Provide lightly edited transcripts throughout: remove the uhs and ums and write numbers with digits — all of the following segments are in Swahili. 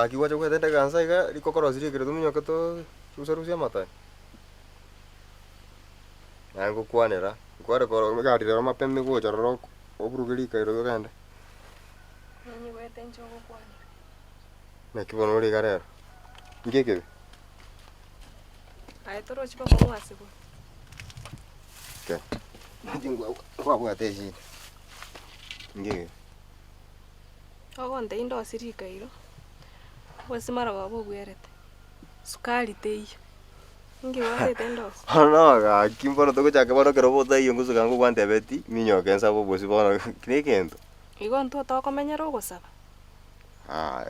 kiwacha kwetende kansa iga rikokorosi kire tuminyoke to rusarusia matai. Nango kwanera. Kware koro megari rero mapembe gocha roro oburugirika iro gende. Nani wete njogo kwanera. Na kibono ri garero. Ngeke. Ai toro chipa kwa mwasibu. Okay. Ndingwa kwa bwateji. Ngeke. Ogo ndeindo sirika iro. Wasimara wabo bwerete. Sukari tei. Ngi wate ndo. No ga kimbono to gocha kebono kero bota iyo ngusu kangu kwante beti minyoke nsabo bosi bono kinekento. Igo nto to komenyera ogosaba.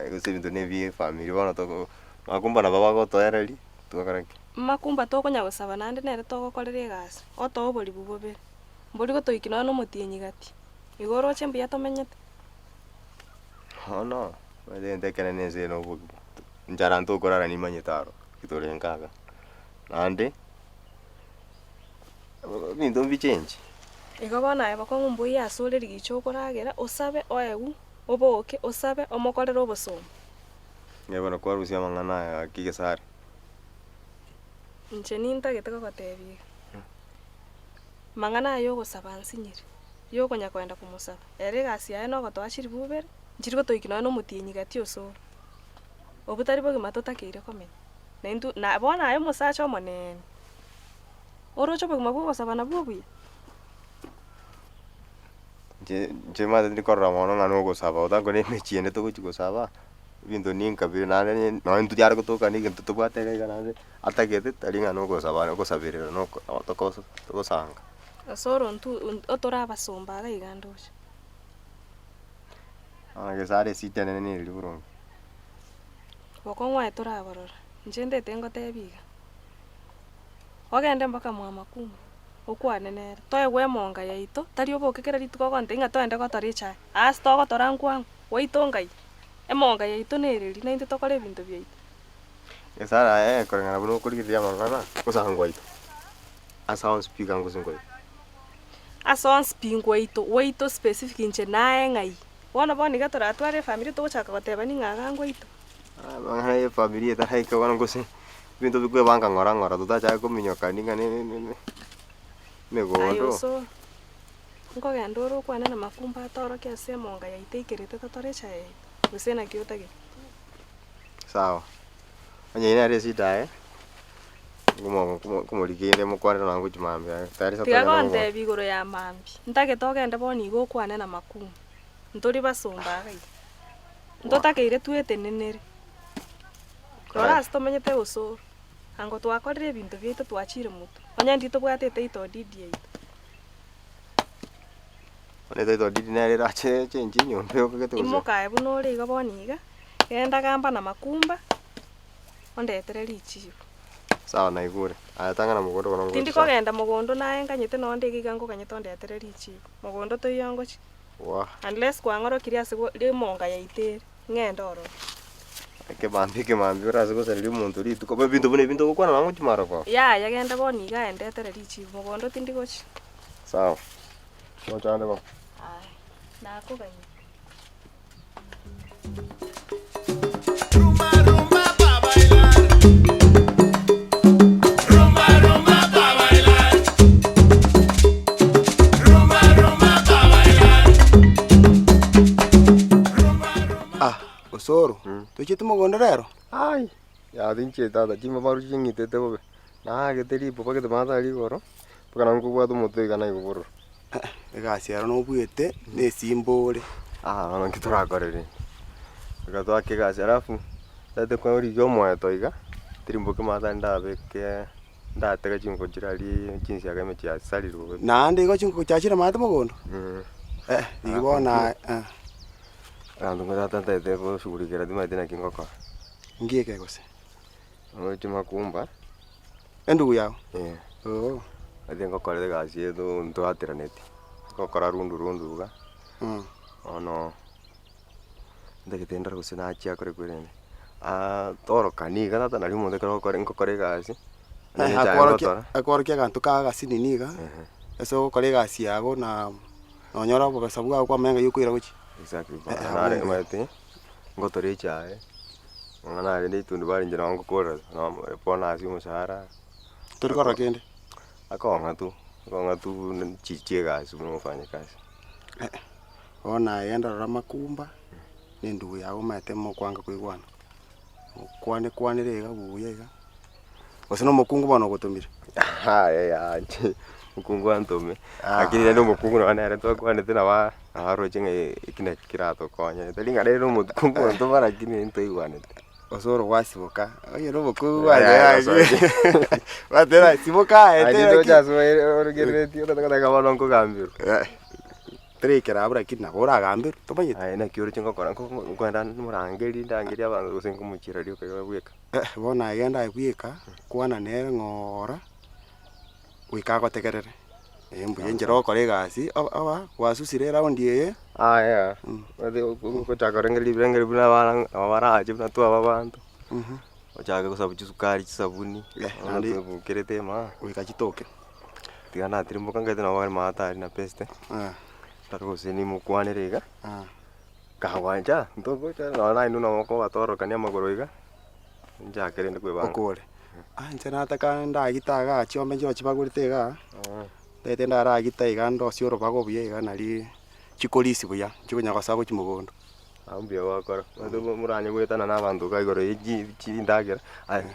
Ego bintu nebi family bono to makumba na baba gotoereri tukaranki. Makumba to konya gosaba nande nere to gokorera egasi. Oto obori bubobere. Mbori gotoikina no mutienyi gati. Igo roche mbia tomenyete. No. Wende kene neze no bugu. Njara nto korara ni manyetaro. Kitore nkaga. Nande. Bintu bichenji. Igo bona eba ko ngumbu ya sole rigichokoragera osabe oegu oboke osabe omokorera obosomo. Ngeba kwa rusia Amang'ana ya kigesari. Nche ninta getego gotebi. Amang'ana yo gosaba nsinyiri. Yo konya kwenda kumusaba. Ere gasi yae no gotwashiri bubere. Njiri gotoikina no mutienyi gati oso. Obutari bogi matotakeire komenya. Na intu na bona ayo musacha omonene. Orocho bogi mabugo gosaba na bubuye. Je mate ni korra mono ngano gosaba otango ne mechiende to gosaba. Bintu ninka bire nane no intu jara gotoka ni gintu to bwate ga nane atagete taringa no gosaba no gosabirira no to gosanga. Asoro ntu otora basomba ga igandosha. Gesare sitene ni liburo. Bokongwa etora barora. Njende tengo tebiga. Ogende mpaka mwamakumu. Okwanenere. Toye gwe monga yaito. Tari obokekera rituko gonte inga toende gotoricha. As to gotora nkwangu. Waitongai. Emonga yaito nereri na inte tokore ebintu byaito. Gesara korengana buno kurigiria Amang'ana kusangwa ito. Asa speak angusingoi. Asa speak waito. Waito specific nche nae ngai. Bona boni gatora atware family to gochaka goteba ni ngaga ngwaito. Amang'ana ye family eta haika wana nguse. Bintu bikwe banga ngora tutacha kuminyoka ninga ne gondo. Ayoso. Ngo gendoro kwana na makumba atoro kya semonga yaite ikerete totorecha e. Gusena kyotage. Sawa. Anya ina resi dae. Kumuriginde mukwane na ngo jumambe. Tari sa Tiga gonte bigoro ya mambi. Ntage togende boni go kwana na makumba. Ntori basomba gai. Ntotakeire tuete nenere. Rora asitomenyete uso. Ango twakorire bintu byaito twachire mutu. Onya ndito bwatete ito didi yaito. One ito didi nere rache chenji nyombe okagete uso. Imoka ebu nore iga boniga. Genda gamba na makumba. Ondetere richibu. Sawa na igure. Ayatanga na mugondo kono. Tindi kogenda mugondo naye nganyete no ndege gango kanyete ondetere richibu. Mugondo to yongochi. Wa. Unless kwangoro kiria sigo limonga yaite ngendoro. Ke mambi uraze go sari muntu ritu ko bintu bune bintu gukwana nangu chimara kwa. Ya yagenda boni ga endetere richibu mugondo tindi gochi. Sawa. No chande ko. Ai. Na ko ganye. Soro. Tuchite mugondo rero. Ai. Ya dinche tata chima baru chingite te bobe. Na geteri popa ke mata ali goro. Pakana ngu bwa tumuto igana iguburu. Egasi aro no bwete ne simbole. No kitura korere. Gato ake gasi arafu. Tate kwa uri yomo eto iga. Tirimbo ke mata ndabe ke ndatega chingo jirali chinsi ya mechi ya sali ruwe. Nande go chingo chachira mata mugondo. Igibona Ando ngata tata te ko shughuli dima tena kingoko. Ngieke gose. Chima kumba. Endugu yao. Oh. Adengo kore gasi edo ndo atiraneti. Ko kora rundu ga. No. Ndeke tendra gose na achia kore kurene. Toro kani ga tata nari munde kore gasi. Akoro kia gantu ka gasi niniga. Eso kore gasi yago na onyora bo sabuga kwa menga yuko ira gochi. Exactly. Nare mate. Ngotori chae. Amang'ana ndi tundu bari njira wangu kora no pona asi musara Turi kora kende. akonga tu chichie kazi unofanya kazi. Ona yenda rora makumba ni ndugu yao matemo kwanga kwigwana. Kwane rega buya iga. Osino mukungu bano gutumira. Ya mukungu antome. Akiri ndo mukungu na nere to kwane tena wa aroje nge ikina kirato konya. Telinga rero mukungu ndo bara kini ndo igwane. Osoro wasiboka. Oye no mukungu ya. Batera siboka ete. Ndo jaso orgereti ndo taka bano ngo gambiro. Trekera abura kina gora gambiro. Tomanye. Na kioro chingo kora kwenda murangeri ndangeri abantu gusenga mukira rio kayo gweka. Bona yenda gweka kwana nere ngora. Wikago tegerere. Mbuye njero kore gasi aba wasusire round ye. Ya. Kuchaka rengeri buna bana aje buna tu aba bantu. Ochaka kusabu sukari sabuni. Andi kerete ma. Wikachitoke. Tigana tirimboka ngete na wale mata na peste. Taro sini mukwane rega. Kawanja ntoko cha na inu na moko batoro kania magoroiga. Nja kerende kwe banga. Okole. Nje nataka ndagitaga chiombe njo chibagurite Tete ndara gitaiga ndo cioro bago buye iga nari chikolisi buya chikunya kwasabo chimugondo. Ambia wakora. Ndo muranye gwetana na bantu kaigoro chindagera.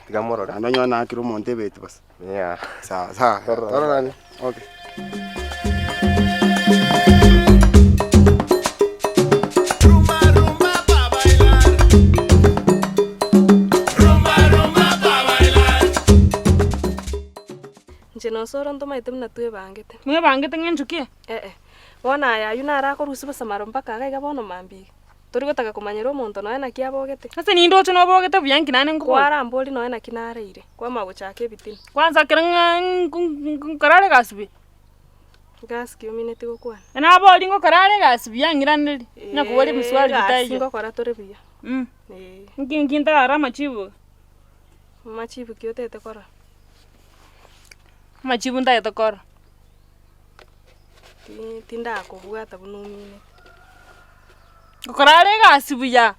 Tigamorora. Anonyo na kiro monte betu bas. Yeah. Sawa. Toro nani? Okay. Njeno soro ndo maitem na tuwe bangete. Mwe bangete ngenjukie? Wona ya yuna ara ko rusiba samaro mpaka ga bono mambi. Turi gotaka kumanyira omuntu no ena kiabogete. Sasa ni ndo chono bogete byanki nane ngo. Kwara mboli no ena kinareire. Kwa maguchake bitini. Kwanza kiranga karare gasbi. Gas kiyominete gukwana. Na boli ngo karare gasbi yangiraniri. Nyakubali muswali bitaije. Ngo kora tore biya. Nginginda ara machibu. Machibu kiyotete kora. Machibu ndaye tokora. Tinda ko bwata bunumine. Karare gasbi ya.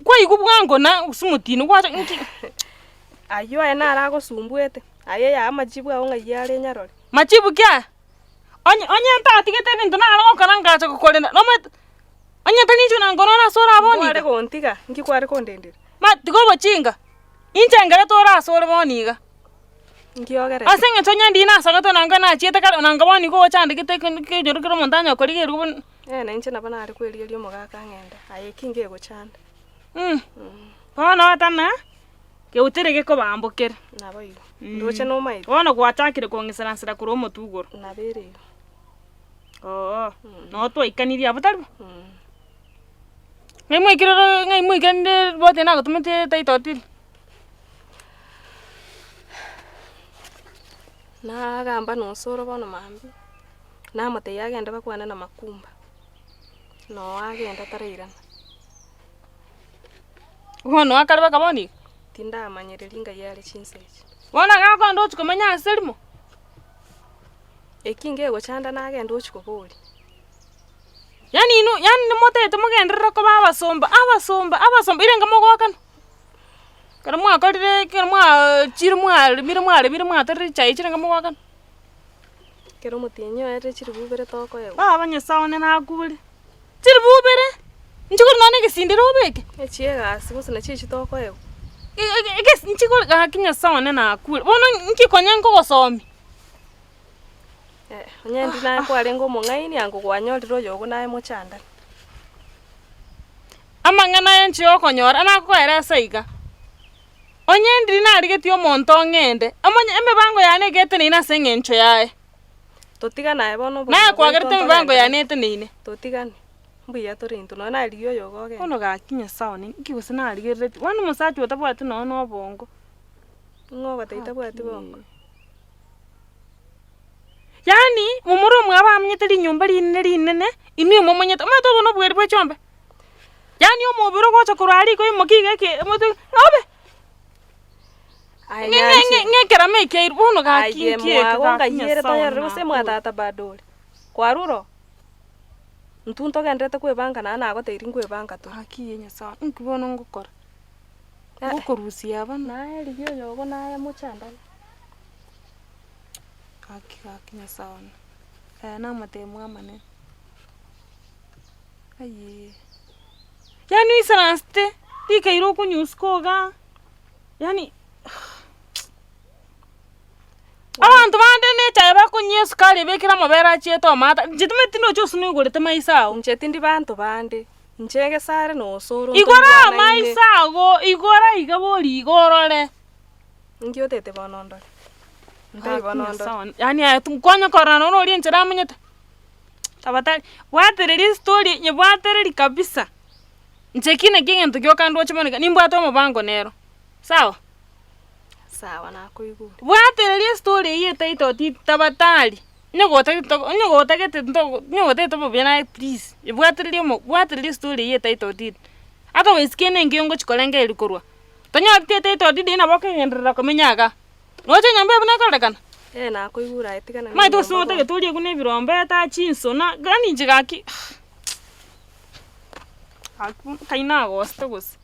Kwa igubwango na usumutini kwacha nki. Ayo ena ara go sumbuete. Aye ya machibu aho ngayare nyarore. Machibu kya? Onye ntatigete bintu na ara okaranga acha kukolenda. No mat. Onye tani chuna ngono na sora aboni. Kware kontiga, nki kware kondendera. Ma tigo bachinga. Incha ngere tora sora boniga. Nki ogere. Asenge chonya ndina sagato nanga na chiete ka nanga boni go chande kite ke nyoru kero montanya ko lige rubun. Na inche na bana ari kweli elio mogaka ngenda. Aye kinge go chande. Bona watana. Ke uterege ko bambokere. Na boyo. Ndoche no mai. Bona gwatakire kongesera nsira kuro motugoro. Na bere. No to ikaniri abutari. Ngai mwikende bote na gutumete taitotiri. Na gamba no soro bono mambi. Na mate yagenda bakwana na makumba. No agenda tareirana. Wono akarba kaboni. Tinda amanyereringa yale chinseje. Wona gako ndo chukomanya aselimo. Ekinge go chanda na agenda uchikoboli. Yani mote tumugendera ko abasomba irenga mogokan. Kana mwa kalire kana mwa chiri mwa tari chai chirenga mogokan. Kero mutinyo ere chiri bubere toko yewe. Banya saone na kubuli. Chiri bubere. Nchikuri none gesindira obeke. Echiega asibusa na chichi toko yewe. Ege nchikuri gakinya saone na kubuli. Bono nkikonya ngo gosomi. Onyendi na kware ngo mongaini ango kwanyoliro yogo nae mochanda. Amang'ana yenchi okonyora na kwera saiga. Onyendi na rigeti omonto ngende. Amonye emebango yane gete ni na sengencho yae. Totiga nae bono. Na kwagerete emebango yane tenine. Totigani. Mbuya torinto no na riyo yogo ge. Ono gakinya saone nkigose na rigerete. Wanu musachi otabwatu no bongo. Ngo bataita bwatu bongo. Yani mumuro mwaba mnyeteli nyumba rinene inu momonyeta mato bono bweri bwe chombe. Yani omubiro gocha kurari ko mokige ke moto obe. Ngekera meke iruno ga kinkie ka yere tayari gose mwatata badole. Kwaruro. Ntunto kendete kwebanga na agoteiri kwebanga to. Akiyenye sawa. Nkibono ngukora. Ngukurusia bana. Naye ligio yogo naye muchandala. Akinya sawa. Na matemu amane. Aye. Yani isanaste. Dikairo kunyuskoga. Yani abantu bande ne chaba kunyesu kali bekira mabera chieto mata njitume tino chusu ni ngorete maisao Njetindi bantu bande njege sare no soro igora maisago igora igabori igorore ngiotete bonondo ndai bonondo yani atunkonya korana no ri nchira munyete tabatari watereri story nyebwatereri kabisa nchekine kingentu kyo kando chimanika nimbwato mabango nero sawa sawa nakuigua bwatereri story yete itoti tabatari nyogote to bena please bwatereri story yete itoti ata weskene ngiongo chikolenge ilikorwa tanyo tete itoti dina bokengendera komenyaga noche nyambe buna korekana nakuigura itigana mai to sote getuli kune birombe ta chinso na gani njigaki kaina agosto gos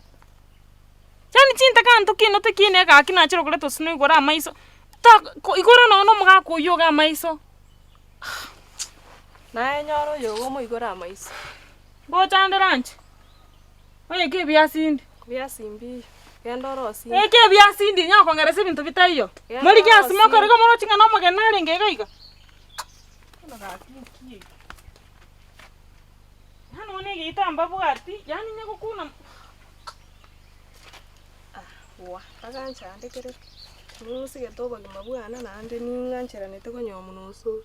yani chinta kanto kino te kine ka kina chiro kule to sunu igora maiso ta igora no mga kuyoga maiso naye nyoro yogo mo igora maiso bo chande ranch oye ke biasindi biasimbi kendoro si ke biasindi nya kongerese bintu bitayo muri kya smoke rego moro chinga no magenare ngega iga kana ga ki hano ne gitamba bwati yani nyako kuna wa agancha ndekere nusi getoba gimabwana nande ninganchera nete konyomu nusu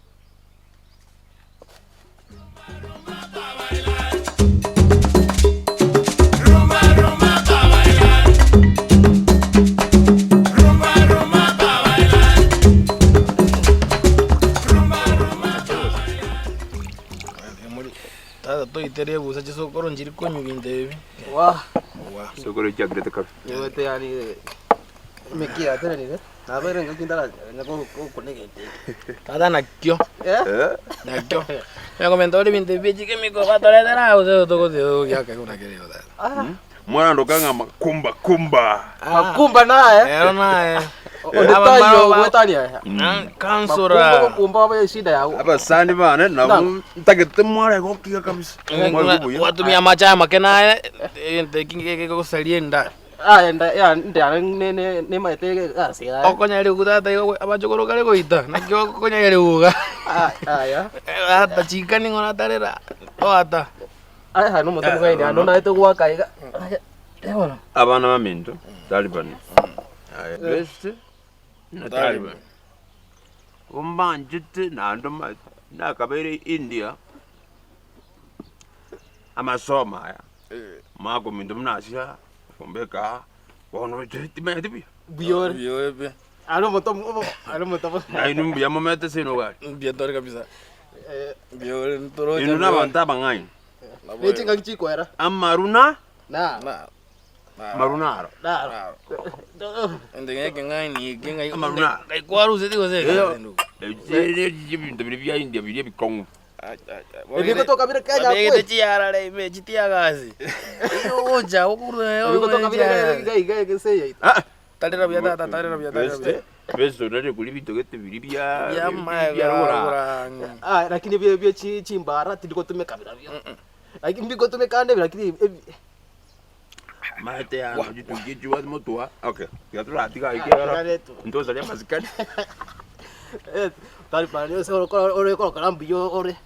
Tere busa chisokoro njiri konyuginde Wa sokoro chagrete kap yote yani mekia tena ni na bere ngakindala ngako konegete tada nakyo nakyo ya komentore binte beji ke miko batore dera uze to ko ya ka kuna kere yoda mwana ndo kanga kumba kumba naye ero naye odetayo wetania kansura kumba ba shida yao aba sandi bana na mtakete mwara ko kika kabisa watumia macha makena ente kinge ko salienda ne maite kasi okonya ri kutata abachokoro kale koita nakyo konya ri uga ya ata chikani ngona tarera o ata no moto ngai ando na ito kwa kaiga ewana abana mamento Taliban best na Taliban umbanjite na ndo na kabere India amasoma ya mako mindo mnasia kombeka wono time tibi biyor yobe ano moto ai numbu ya momete sino gari bientore kabisa biyor ntoro ino na banta bangai ne chinga kichiko era amaruna na marunaro ndenge kengai ni kengai maruna kai kwaru zedi goze bintu bya India bya bikongo Ebiko toka bire Kenya kwe. Bege tiara le me chitia gazi. Oja okurde. Ebiko toka bire gai keseya. Talera bia talera. Beso nare kulibito gete bilibia. Ya maya. Lakini bia chimbara tidiko tumekabira bia. Lakini biko tumekande lakini mate ya jitu motoa. Okay. Ya tulatika ikera. Ndo salia masikani. Taliban yo solo ore ko kalambiyo ore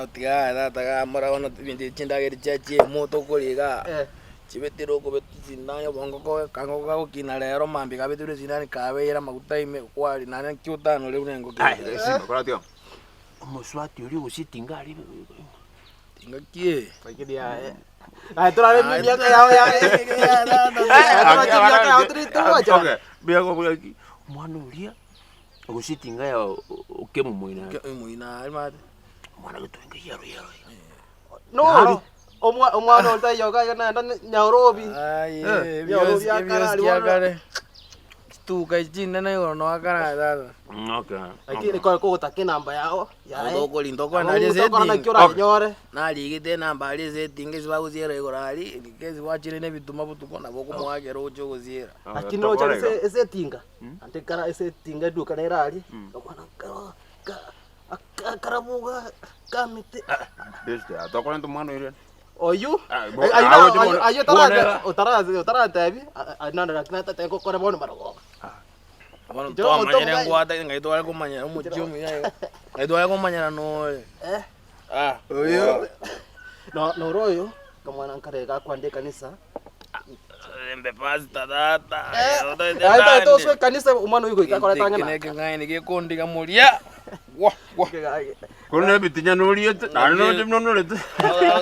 otiga taga mora ono bindi chinda geri chachi moto koliga chibetiro ko betinanya bongo ko kango ka kina lero mambi ka betiro sinani kabera maguta ime kwali nana kyutano le unengo ke sima kwa tio moswati uri usitinga ali tinga kie pakidi ya tora mimi ya bia ko mwana ulia usitinga ya ukemu muina almade mwana gutwenga yaro no omwana olta yoga na Nairobi bios kare tuka chini na yoro no akana dada. Okay. Lakini kwa utake namba yao. Ndoko lindoko na je setting. Ndoko na kiora nyore. Na ligite namba ali setting ngezi baguzira igorali ngezi wachire ne bituma butuko na boko mwake rojo guzira. Lakini ocha ese tinga. Ante kara ese tinga duka na irali. Ndokwana karabuga kamite. Beste atokora ndo mwana ile. Oyu? Ayo utara tabi. Ananda nakata teko kora bono barago. Bueno, todo mañana en Guata, en Gaito algo mañana, mucho mira. Gaito algo mañana no. Oyo. No royo, como anan karega kwande kanisa. Embe pasta data. Ay, todo eso kanisa umano yuko ikakora tangana. Kene ngai ni ke kondi kamulia. Wah. Kuna bitinya noli et. Nano jimno nolet.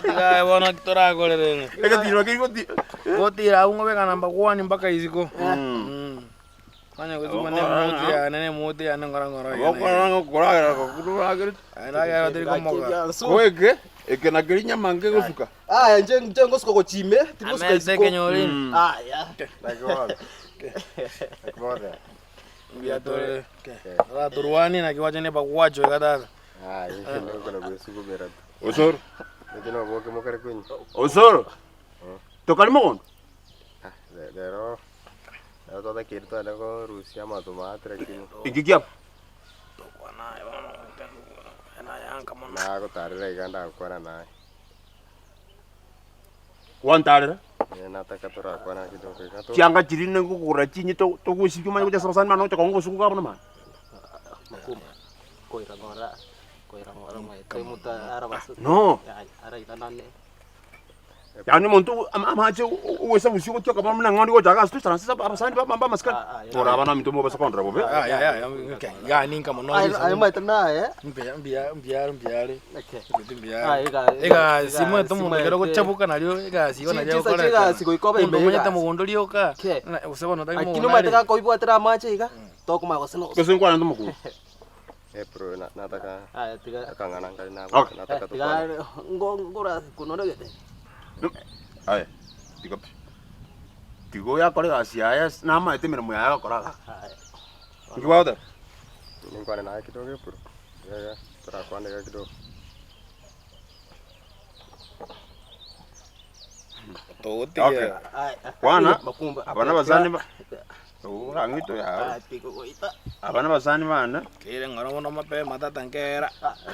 Tiga bona kitora kolere. Eka tiro ke goti. Gotira ungo beka namba 1 mpaka iziko. Kanya kuzu mane moti ya ngora. Ngora kura gere. Ana ya tiri komoga. Koeke ekena gerinya mange gosuka. Njengo siko chime, timosko iziko. Kenyolin. Ya. Akbore. Biatore. Ala turuani na kiwacha ne bakwacho kadada. Ndio kuna kusuko berat. Osoro. Ndio boke mokare kwenye. Osoro. Tokali mokondo. Dero. Toda kirto algo Rusia matumatra kini. Ikikia. Tokwana ena yanka mona. Na ko tarira iganda akwana naye. Wantarira. Nataka tora akwana kidogo kato. Kianga chirine kukura chinyi to kusiku manje kuja sarasani mano to kongo suku kabona man. Makuma. Koira ngora mai kemuta arabas. No. Ara itanane. Yani muntu amache uwesa usiku tyoka bamna ngondi ko jaga stu sarasisa sarasani bamba maskani. Ora bana mitumo basa kondra bobe. Ya ninka mono. Ay mai tana Mbia. Okay. Mbia. Ega simo tomo ngero ko chabuka nalio ega siona leo kora. Chiga siko ikoba imbe. Ndo mnyata mugondo lioka. Usaba no tagi mo. Akino mai taka ko ibwatira mache iga. Toko mai goseno. Kesen kwa ndo muku. Pro nataka. Tiga Kangana ngari na nataka to. Tiga ngora kunono gete. Aye. Tigo ya kore asia na ma ete mirimo ya kora. Ngibada. Ningwana na kidogo pro. Ya tora kwande kidogo. Tote. Okay. Kwana makumba. Abana bazani ba. Angito ya. Tigo goita. Abana bazani bana. Kire ngoro mono mape matata nkera.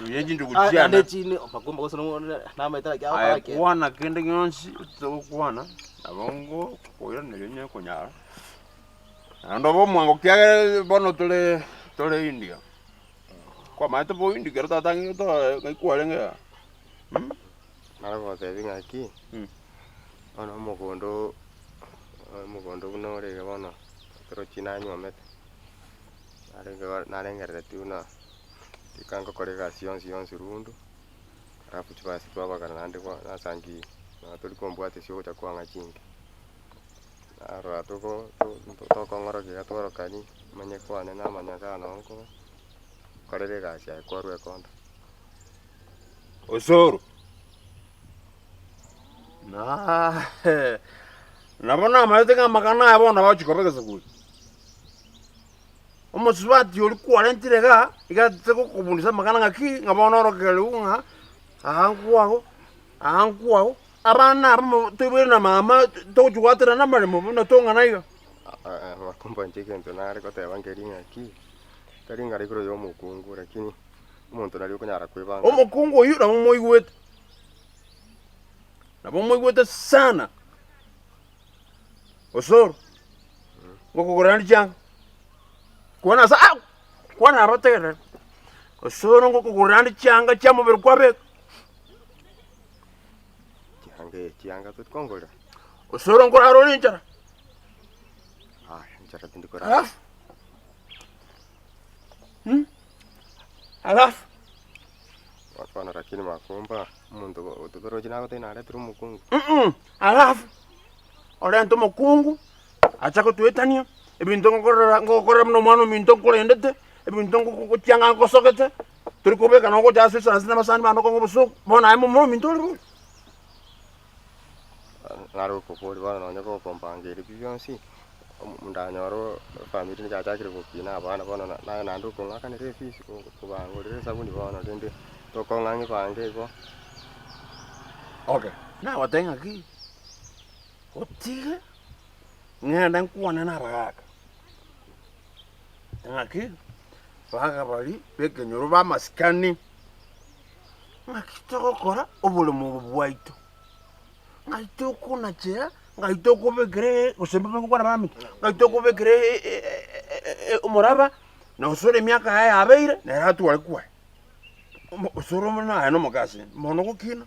Yeji ndukutia. Ande chini makumba goseno na mai tara kya Aye ke. kwana kende nyonsi to kwana. Abongo koira nelenye konyara. Ando bo mwango kya bono tole India. Kwa maito bo India kerta tangi to kwalenge. Nara ko tevi ngaki. Ono mugondo kuno rege bono. Pero china nyomet. Nare ngere tuna. Tikango korega sion rundu. Alafu chibasi twaba kana nande kwa nasangi. Na tuli kombwate sio cha kwanga chingi. Aro atoko to kongoro ke atoro kani manye kwane na manya sana onko. Korere ga sia korwe konda. Osoro. Nabona maite kama kana abona bachikobeka sakuli. Omuswati oli kwalentirega igateko kubunisa makana ngaki ngabona rokelunga anguago abana abo tubere na mama to jugatira na maremo na tonga naiga makumba nchike ndo nare ko teba ngeri ngaki kari ngari kuro yo mukungu lakini umuntu nari kunyara kwibanga omukungu uyu na moigwete sana Osoro ngokugorani jang kwana sa kwana abategere Osoro ngokugorani changa cha mubiri kwabe chianga tut kongole Osoro ngoraro ninjara njara tindikora alaf wakwana lakini makumba umuntu utubero jina gote nare turu mukungu alaf ora nto mukungu acha ko tuetania ebinto ngokora mno mwana minto kolendete ebinto ngokuchanga ngosokete turi kubeka noko jase sana sina masani bano ko ngobuso bona aimo mo minto libu naro ko pori bana nyo ko kompangeri biyonsi mndanyoro family ni chachakire kokina abana bono na nandu ko ngaka ni refisi ko bango re sabuni bono dende to ko ngangi bange ko. Okay. Na watenga ki. Otige. Ngenda nkuona na bagaka. Ngaki. Baga bali peke nyoro ba maskani. Ngakitoko kora oboremo bwaito. Ngaitoko na chea, ngaitoko begre, osembe ngokwana mami. Ngaitoko begre umoraba na usore miaka ya abeire na ratu walikuwa. Usoro mona ano makasi. Mono gukina.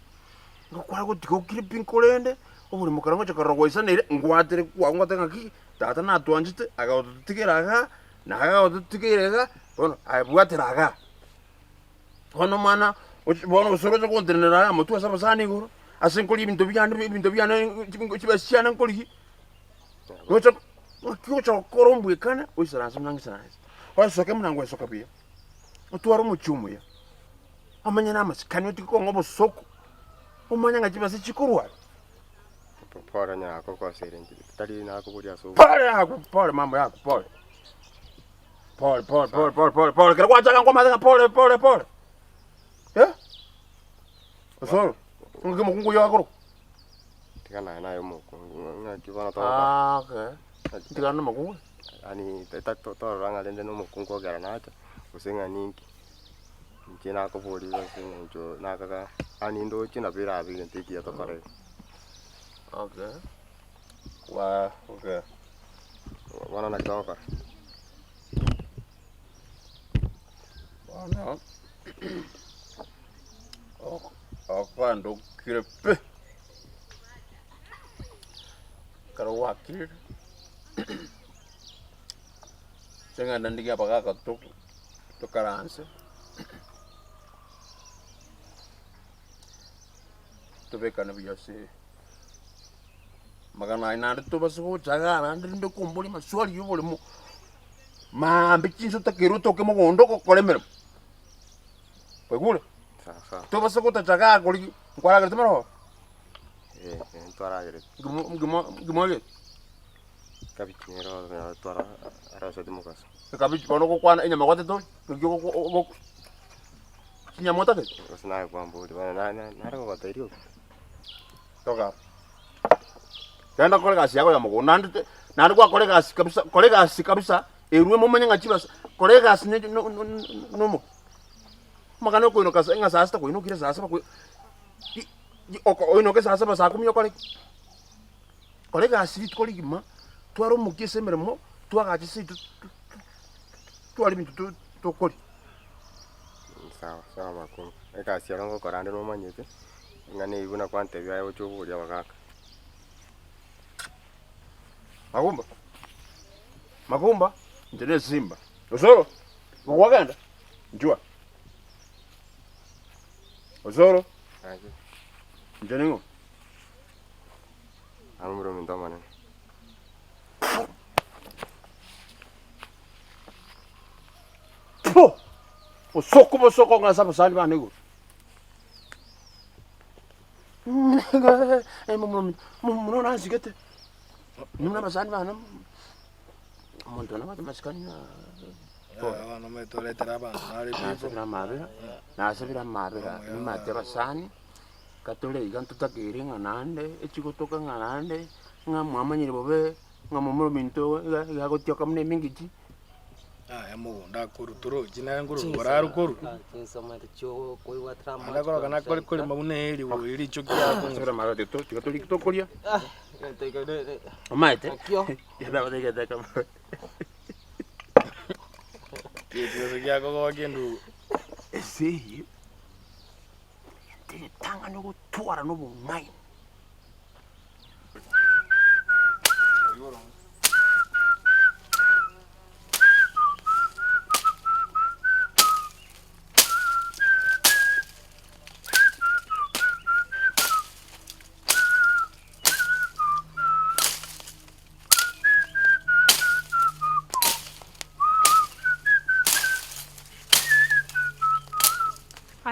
Ngokwa gutiko kiri pinkolende, oboremo karango chakarogwa isanire ngwatere kwa ngwatenga ki. Tata na twanjite agaotutikiraga na agaotutikiraga bono abwatiraga. Kono mana bono usoro cho kontenera amutu asaba sani goro. Asenkoli bintu byane kibasiana nkoli. Ngocha korombwe kana oisaransa mnangisaransa. Wasoke mnangwe soka bia. Otwaro muchumu ya. Amanya na masikani otiko ngobo soko. Umanya ngachibase chikurwa. Pora nya ko ko serenji. Tari na ko buria so. Pole mambo yako pole. Pole. Kira kwacha ngoma pole. Eh? Osoro. Ngike mukungu yakoro. Tikana na yo mukungu. Ngakibana to. Okay. Tikana mukungu. Ani to ranga lende no mukungu gara nacha. Usenga ninki. Nchina ko bori usenga njo nakaka. Ani ndo china bira abi ntiki to kare. Okay. Okay. Wana na toka. Wana. Ando kirepe. Karawakir. Senga nandiga bagaka to karanse. To bekana biyase. Magana ina to baso chagana ndindo kumbuli maswali yubolemo. Mambe chinso takiru toke mogondo ko kolemero. Pegule. Sasa. To baso ko tachaga koli kwala gertemero. Twara gere. Gimo Kabichero twara arasa demokas. Kabich kono ko kwana enya magote to. Ko kinya mota ke. Osna kwa mbodi bana na ko batario. Toka. Kanda kolegasi yako ya mugo nandi kwa kolegasi kabisa eruwe momanya ngachibasa kolegasi no magano ko ino kasa nga sasta ko ino kire sasa ko oko ino ke sasa basa ko miyo kolegasi ko ligima twaro mukise meremo twagachi situ twali bintu to koli sawa makuru ekasi yarongo korande no manyete ngane ibuna kwante byayo choburia bagaka. Magumba, njene Simba. Osoro, ngwaganda. Njua. Osoro. Aje. Njene ngo. Amuro mindomane. Po. Osoko ngasa sali bane go. Muno na sigete. Nuna masani bana. Montona mata maskani na. No me tole traba, Nasabira mabira. Ni mate basani. Katole igantu takiri nganande, echikotoka nganande, ngamama nyiri bobe, ngamama minto ga gotyoka mne mingiti. Emo ndakuru turo jina nguru bararu kuru. Nsoma tcho koi watrama. Ndakora kana koli mabune eri wo iri chokia ko. Sabira mabira tikatoli kitokolia. Amaite. Akio. Yada badega daka. Kitu kia ko gendu. Esi. Tanga no twara no ngai.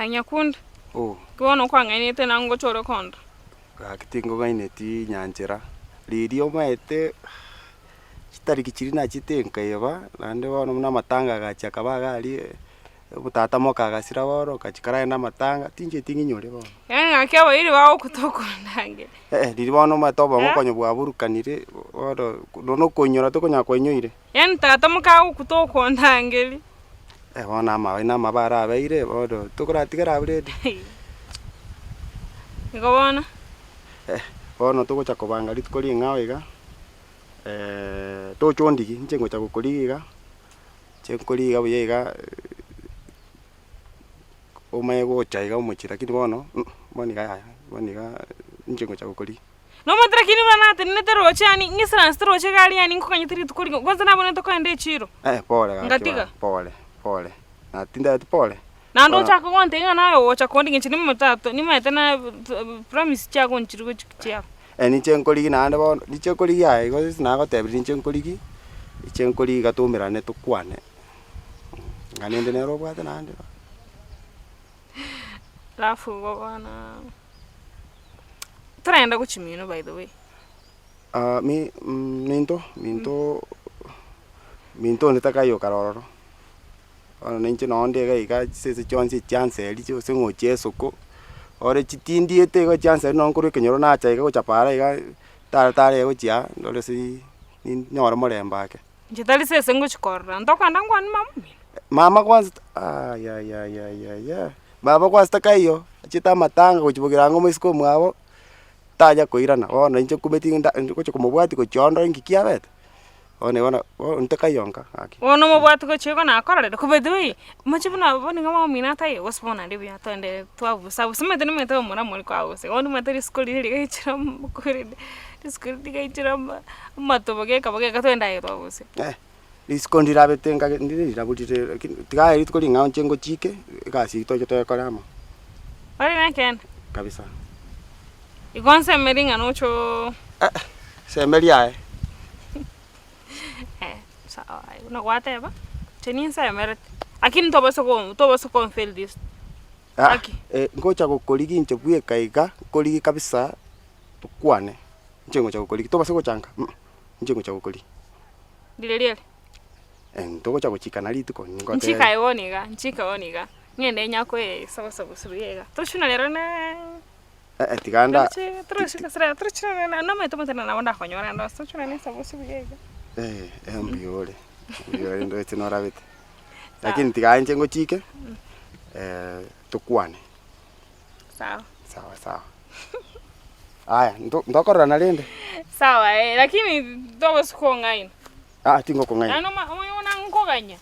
Nyakunda. Oh. Kuona kwa ngainete nango choro kondo. Ka kitingo gaineti nyanjera. Lirio maete chitariki chiri na chitenka yeba nande bono muna matanga gacha kabagari butata moka gasira boro kachikara na matanga tinje tinginyore bono ng'akia iri wao kutoko ndange ndiri bono matoba mokonyo bwa burukanire boro nono konyora tokonya kwenyoire tata moka kutoko ndangeli bona amawe na mabara abeire boro tokoratigara buredi ngobona bono togocha kobanga ritkori ngawega tochondigi nchengocha gukoriga chenkoriga buyega omaye gochaiga omochira kini bono boniga nchengocha gukori no matra kini bana tene teroche ani ngisran teroche gali ani nkokanyitiri tukori kwanza nabone tokande chiro pole ngatiga pole na tinda pole nando chako kontenga nayo ocha kondi nchini mutato ni maitana promise chako nchiri chikia ni chenkori nande bono ni chenkori yae go sina go tebri ni chenkori gatumirane tukwane nganende nero bwate nande lafu bana trenda kuchimino by the way minto nitakayo karoro ono ninche nonde ga sese chonse chance eli chose ngoche soko ore chitindi ete go chance no nkuru kenyoro na cha go chapara ga tare go chia ndole si ni nyora moremba ke njitali sese ngo chikorra ndokwanda ngwani mama kwanza ya baba kwanza takayo chita matanga kuchibugira ngo misiko mwabo taja koirana ona inche kubetinda ko kumubwati ko chondo ngikia bete ona ntakayonka aki ono mubwati ko chiko na akorere kubedui machibuna boni ngama mina taye wasbona ndi bya tande twabu sabu simete ni mete mona moli kwa ose ono mete skoli ri gaichira mukuri skoli ri gaichira matoboge kabage katwenda yero ose iskondira betenga ndiri rabutire tiga iri tukoli ngao chengo chike kasi to joto yakorama ari naken kabisa igonse meringa nocho semeria sawa una whatever cheninsa emerit lakini toboso ko fail this aki ngocha gokorigi nche bue kaiga korigi kabisa tukwane njengo cha gokorigi toboso gochanga njengo cha gokorigi dileliele ntogo cha gochikana lituko ngote nchika oniga ngende nyako sawa busubiyega toshuna lero na tiganda troshika no me tomo tena na onda konyora ndo toshuna ni sawa busubiyega mbiole ndo etinora bete lakini tiga njengo chike tukwane sawa aya ndokora na lende sawa lakini toboso ko ngaina tingo ko ngaina ano ona nkoganya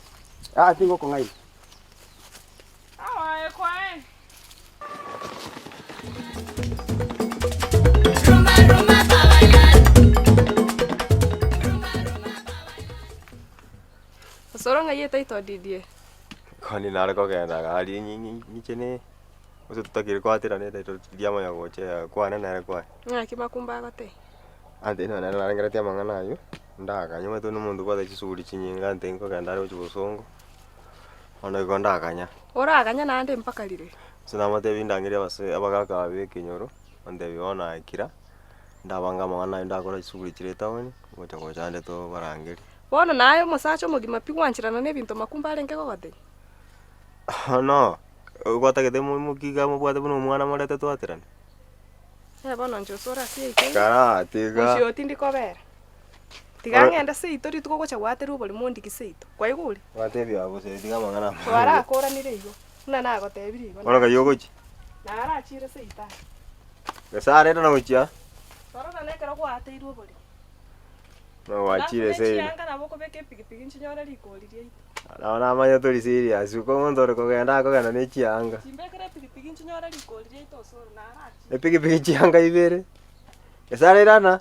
tingo ko ngaina kwa Soronga yeta ito didie. Kani nare ko kenda gali ni chene. Oso tutakire ko atira ne ito diamo ya goche kwa nare kwa. Kimakumba gote. Ante no nare ngara tia Amang'ana yo. Ndaka nyuma to no mundu kwa chisuri chinyinga ante ko kenda ro chibosongo. Ono ko ndakanya. Ora aganya nande mpaka lire. Sina mate bindangire base abagaka abe kinyoro. Ande biona akira. Ndabanga Amang'ana ndakora chisuri chireta woni. Gocha ande to barangeri. Bono nayo musacho mugima pigwanchirana nebinto makumba arenge gogote. No. Gwatagete mukiga mubwate buno mwana morete twatirane. Bono njosora sie ike. Kara tiga. Ucio tindi kobera. Tiga ngenda seito rituko gocha gwateru boli mundi kiseito. Kwa iguri. Watebya bose tiga Amang'ana. Wara akoranire igo. Una na gotebiri igo. Ona kayogochi. Na ara chire seita. Gasare na gochia. Sorora nekero gwateirwo boli. No wachire sei. Yanga na boko beke pikipiki nchinyora likolirie. Naona manya tori serious. Uko ndore ko genda ko gana ne chianga. Chimbekere pikipiki nchinyora likolirie to soro na arachi. Ne pikipiki chianga ibere. Gasare rana.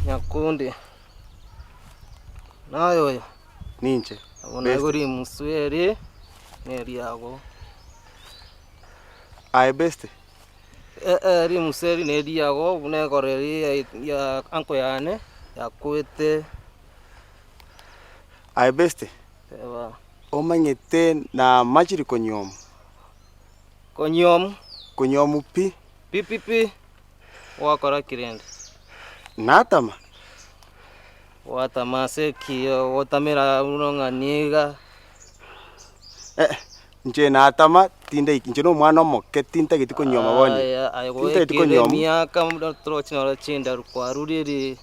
Nyakundi nayo ninche abona guri muswere neri yago ai best ri museri ne diago bune koreri ya anko yane ya kwete Ai beste. eba Omanyete na machiri konyomu. konyom Konyomu pi. pipipi wakora kirende Natama. watamase kiyo watamira unonganiga Nje natama tinda nje no mwana omoke tinta giti konyoma boni. Tinta giti konyomu. miaka muda trochina ora chinda kwa ruriri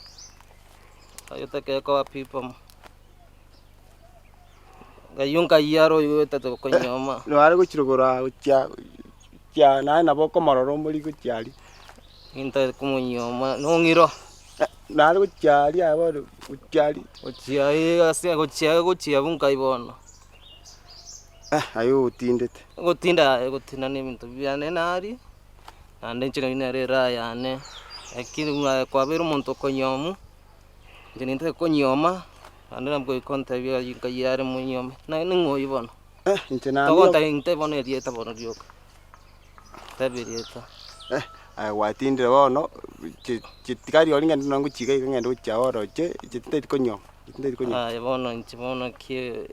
ayotake kwa pipa gayunga yaro yota to konyoma No ari guchirugura gucha na nabo komororo muri guchari. inta kumunyoma nongiro Na ari guchari abo guchari. ochiai asia gochia bunga ibono Ayo tindete. gotinda ni bintu byane nari ande nchina binare raya ne akini una kwa bero monto konyomu ndinite konyoma ande namko ikonta bya yinka yare munyoma na ningo ibono Nje na to konta inte bono dieta bono dioka tabirieta ai watindire bono chitikari oringa ndinangu chiga ngendo cha oro che chitinta giti konyoma. Tinta giti konyoma. bono nchibono ki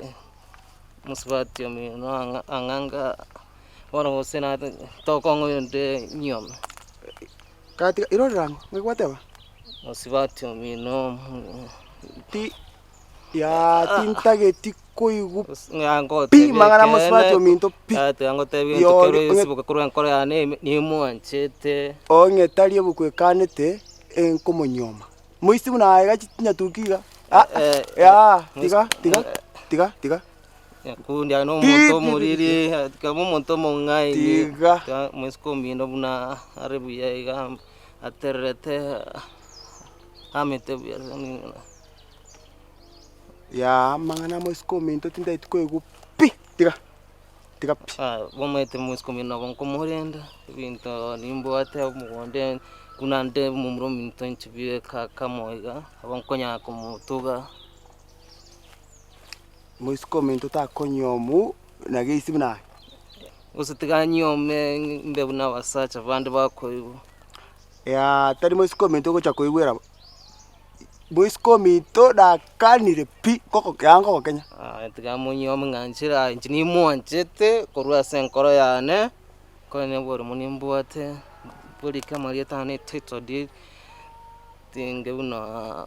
musbatio mi no anganga bono sena to kongo nde nyom Katika irorango ngwateba. musbatio mi no Ti ya tinta giti koigu ngango pi mangana musbatio minto pi. ate ango tebi Yo, to kero sibuka kuru nkore ane ni muanchete Onge tari obukwe kanete enkomonyoma. Muisi buna aiga chitinya tukiga. Ya, tiga. kundi ano monto muriri kamo monto mongai Tiga. musko mindo buna arebu yaiga aterrete amete bia Ya mangana musko minto tinta itikoigu pi. Tiga pi. bomete musko mindo bon komorenda binto nimbo ate mugonde kunande mumro minto nchibie kamoiga abon konya komutuga Musko minto ta konyomu na geisi buna. usitiganyo mbe buna wasacha bandi bakoibu Ya tari musko minto gocha koigwera. Musko minto da kanire pi koko yango Kenya. tigamunyo mnganchira injini muanchete korwa senkoro yane kone boro munimbuate buri kamaria tane tito di tinge buna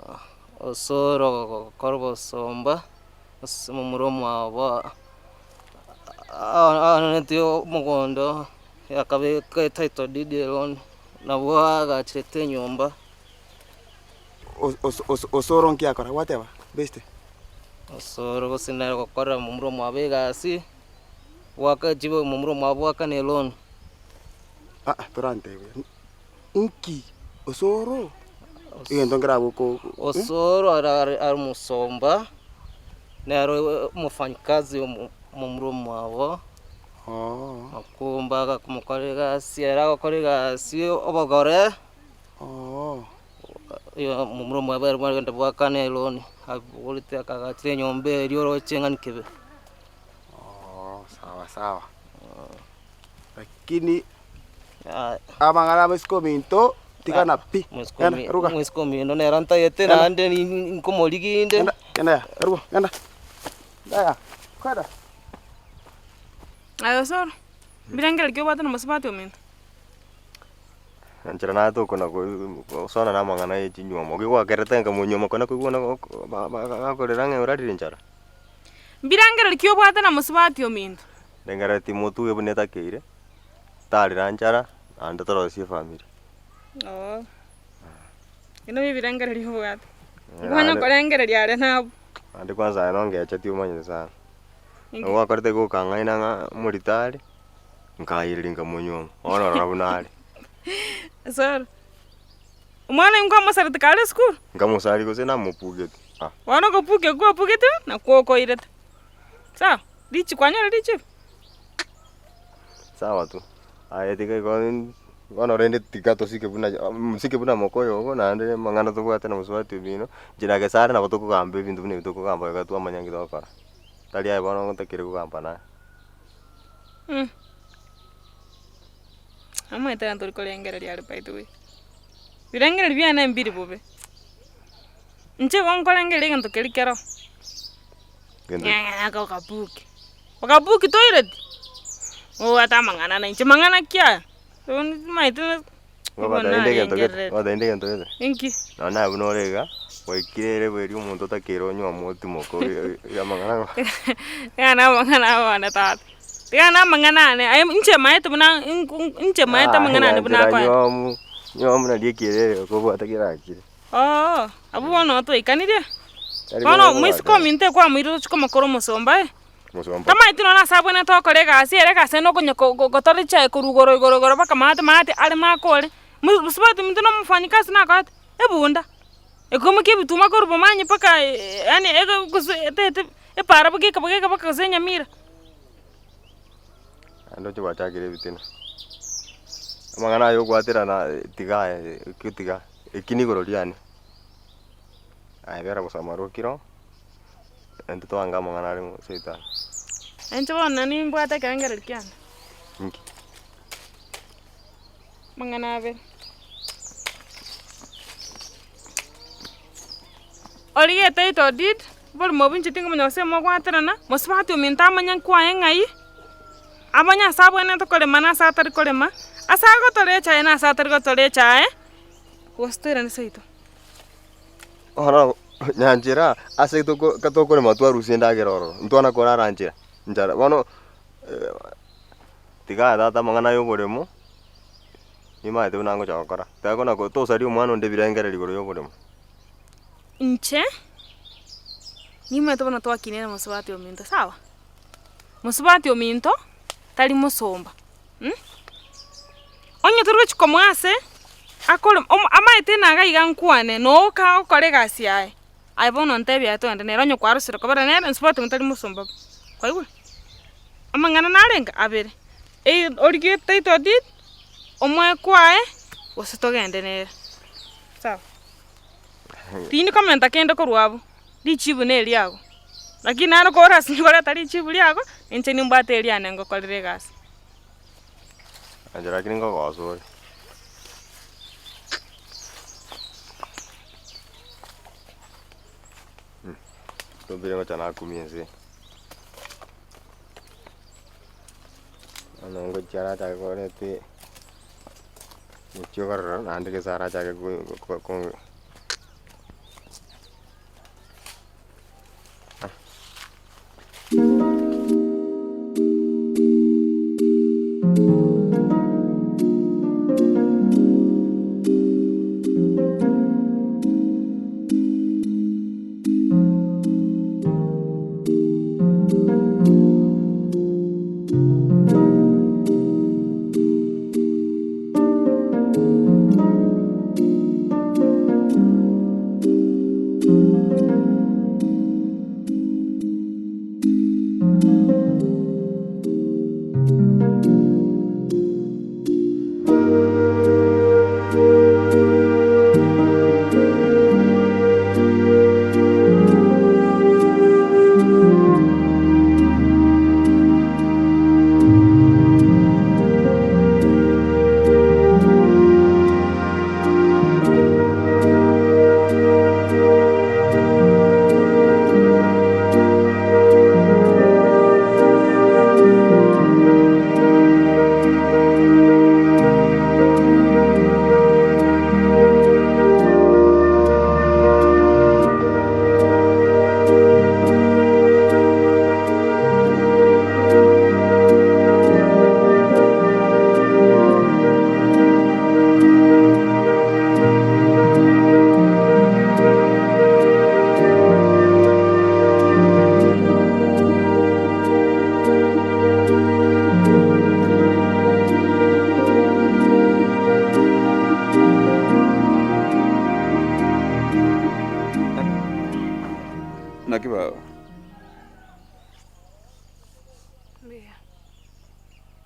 osoro korbo somba mumuromo aba tio mugondo yakabe ka tito di delon na bwaga chete nyomba Osoro nkia kora whatever beste. osoro gosinara gokora mumuromo abegasi waka jibo mumuromo abwaka nelon Turante. Inki osoro. Iyo ngira buko. osoro ara musomba nero mufanyikazi mumuromo abo akumba kumukorega siera gokorega si obogore yo mumuromo abo rwanda bwaka nelon abulite akagatire nyombe ryoro chenga nikebe Sawa. Lakini amangana musko minto tika na pi. musko mindo neranta yete nande ni komoriginde Kenda rubo kenda. Daya. Kwada. Ayo sor. Birangel kyo bata na masbati omin. Nchira na to kuna ko sona na mangana e chinyoma. Gwa kereta nga munyoma kuna ko na ko range urari nchara. Birangel kyo bata na masbati omin. Dengara timotu ebuneta keire. Tari ranchara anda toro si family. Ino birangel kyo bata. Bwana korangel yare na. Ande kwanza anonge achati umanye sana. Wa karte ko kanga ina muritari. Nkairinga munyoma. Ona rabunari. Sir. Umwana ngwa masarita kale school. Ngamusari ko sena mupugeti. Wana ko pugeti na ko ireta. Sawa. Dichi kwanyara dichi. Sawa tu. Aya tika ko rende tika to sike buna mokoyo ko nande mangana to bwata na muswati bino. Jira ke sare na to ko gambe bintu bine to ko gamba ka tu amanyangi to kara. Tali ai bono ko takire ko gamba na. Ama ita ntori kolengera lyali by the way. Birengera byana mbiri bobe. Nche konkolengera ngento kelikero. Ngaka kabuki. Wakabuki toilet. Oh ata Amang'ana na nche Amang'ana kia. Maita wada inde gento gete Inki. na bunorega waikirere bweri umuntu utakira onywa mutima ko ya Amang'ana Yana Amang'ana wana tata. Yana Amang'ana ne ay nche maita buna nche maita Amang'ana ne buna kwa. Nyomu na dikirere ko bwata kirakire. Oh, abu wono to ikanire. Kono mwisiko minte kwa mwiro chiko makoro musomba Tama itino na sabone to kolega asiere ka seno kunyo gotori cha kurugoro baka mate ale makole. Musibati minte no mfanyikazi na kati. Ebunda. Ekomike bituma ko rubomanyi paka yani para baka zenya mira. Ando cho bachagire bitina. Amang'ana yo gwatira na tiga ikinigoro lyani. Vera kusamaro kiro. Ento to anga Amang'ana ari seita. Encho wana ni mbwata kangera kyana. Inki. Amang'ana ave. Olige taito did bol mobin chitinga mnyose mo gwatira na mosbati ominta manyan kwa engai. Abanya sabone to kole mana satari kole ma. Asago tole cha na satari go tole cha Wostera ni seito. Ora nyanjira ase to katokore matwaru sindagera oro. Ntwana kora ranjira. Njara bono tiga data Amang'ana yo OBOREMO. Ima ite unango chakora. Tago na ko to sari umwana onde birengera ligoro yo OBOREMO. Nche Nima ito na toa kinena musubati ominto sawa. Musubati ominto tali musomba. Onye turwe chikomwase akole amaite naga igankwane no ka okole gasi ai. Ai bono ntebe ato ande neronyo kwarusira kobara nere musubati mutali musomba. Kwa iwe Amang'ana narenga abere. Orige taito dit omwe kwae ositogende nere. Sawa. Tini komenta kende korwabo. Di chibu ne eliago. Lakini ano kora sinigora tali chibu liago enche nimbate eliane ngo kolere gas. Anjara kiningo gosori. To bire chana kumiense. Ano ngo chara ta gore te. Mucho garra ande ke sara cha ke ko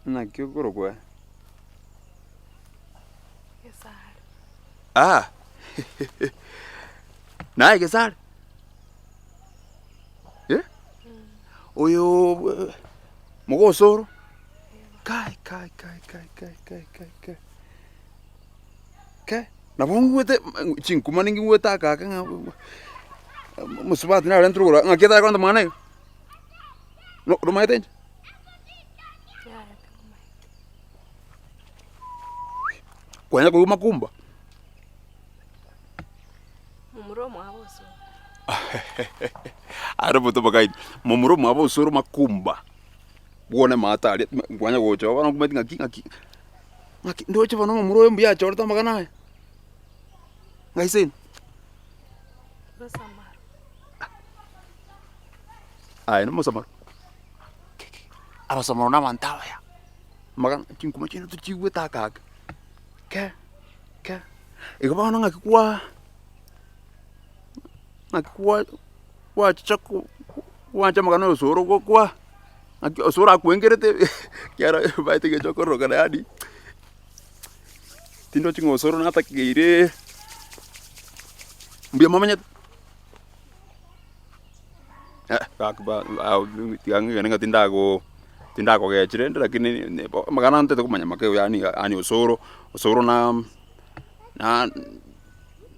Na kiokoro kwa. Kesari. Ah. Na kesari. Oyo mogosoro. Kai. Na bongwete chinkuma ningi weta kaka nga. Musubati na rentro gora. Nga kita kwanda mana yo. No, rumah itu. Kwanya kwa makumba. Mumuromo aboso. Ara boto bagai. Mumuromo aboso makumba. Buone mata ali kwanya gocho wana kumeti ngaki. Ngaki ndo chiva no mumuro mbia chorta magana. Ngaisen. Samora. Ai no Samora. Aba Samora na mantawa ya. Magan chinkuma chino tu chiwe takak. Ke. Iko ba ngaki kwa chaku wacha magana osoro kwa ngaki osoro akwengerete kiara baite ke chokoro kana hadi tindo chingo osoro na takire mbia mamanya kakba tiangi ngani tindago ge chirende lakini magana nte kumanya makeo yani osoro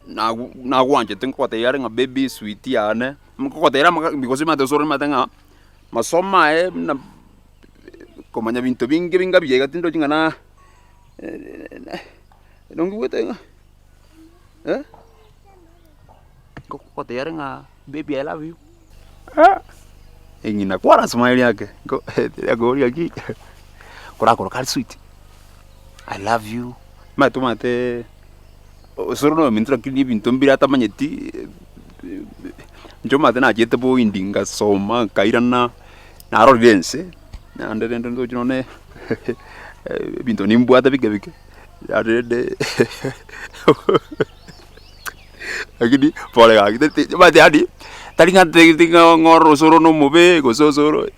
na gwanje tengo kwa tayari nga baby sweet yane mko tayari because mate osoro matenga masoma na komanya bintu bingi biega tindo chingana nongi wetenga kwa tayari nga baby I love you ingina kwa smile yake go yaki kora kali sweet I love you mate osoro no mintra kini bintu mbira tamanyeti njoma tena jete bo indinga soma kairana na rodense na ndende ndo jinone bintu nimbwata bike adede agidi pole agidi mate adi taringa tinga ngoro osoro no mobe go sosoro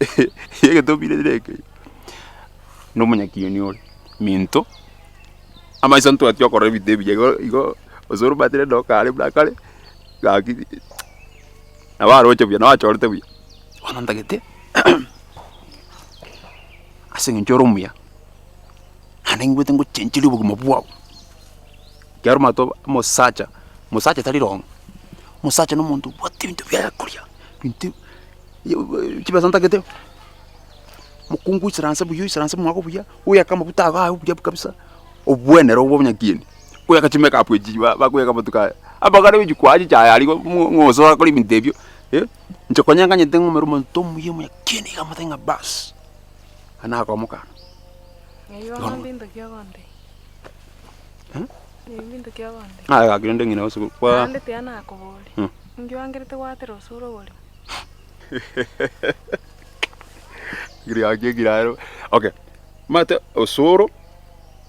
yeke to bile direke no manya kiyoni ol minto ama isanto atyo korre bide bijego igo osoro batire do kale blakale gaki na waro chobya na wachorte bya onanda gete asing njoromya anengi wetengo chenchili bugu mabwa kyaro mato mosacha tali rong mosacha no muntu wati bintu bya kurya bintu kibasanta gete mukungu siransa mwako buya uya kama butaga buya kabisa obwenero obwonya kieni uya kachimeka apwejiwa bakuya kama tuka abagare bijikwaji cha yali ngoso akoli bintebyo nchokonyanga nyetengo merumo tomu yemu ya kieni kama tenga bas ana kwa muka Ngayo ngambinda kyagonde. Ngambinda kyagonde. Agirende ngina osu kwa ande tiana akobole. Ngyo angirete watero osoro bole. Giraro. Okay. Mate osoro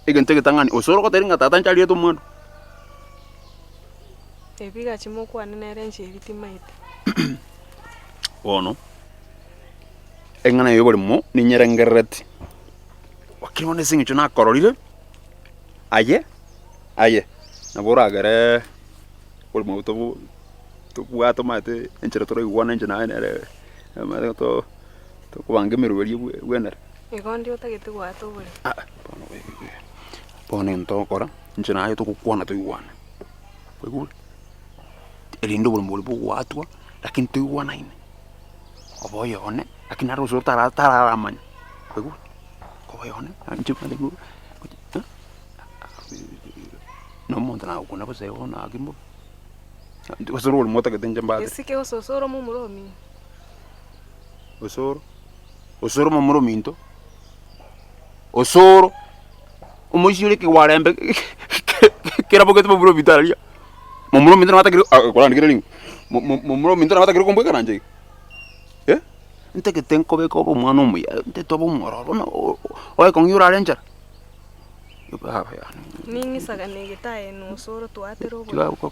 igente tangani osoro ko teringa tatan chali to mwana. Ebiga chimoko anene renche ebitimaite. Ono. Engana yoboremo ni nyerengereti. Wakimone singi chuna kororire. Aye. Na boragare olmo to buato mate enchera toro iguana enchena ene. Mate to kubange merweri wener. Igondi otagete gwato bole. Pone ntokora enchena ayo to kuona to iguana. Kwegul. Elindo bolmo buatwa lakini to iguana ine. Oboyo one lakini aro so tara amanya. Kwegul. Koyone anchima lego. No monta na ukuna bose ona akimbo. Osoro mota que tenja mbade. Esike osoro mumuromi. Osoro mumurominto. Osoro umushire ki warembe kera boketo mumurominto alia. Mumurominto na mata kiro kola ngire ni. Mumurominto na mata kiro kombe kananje. Nte que tengo be ko mwana mu ya nte to bo moro no o con yura ranger yo pa ya ningi saga negeta eno osoro tuatero bole. Tiga ko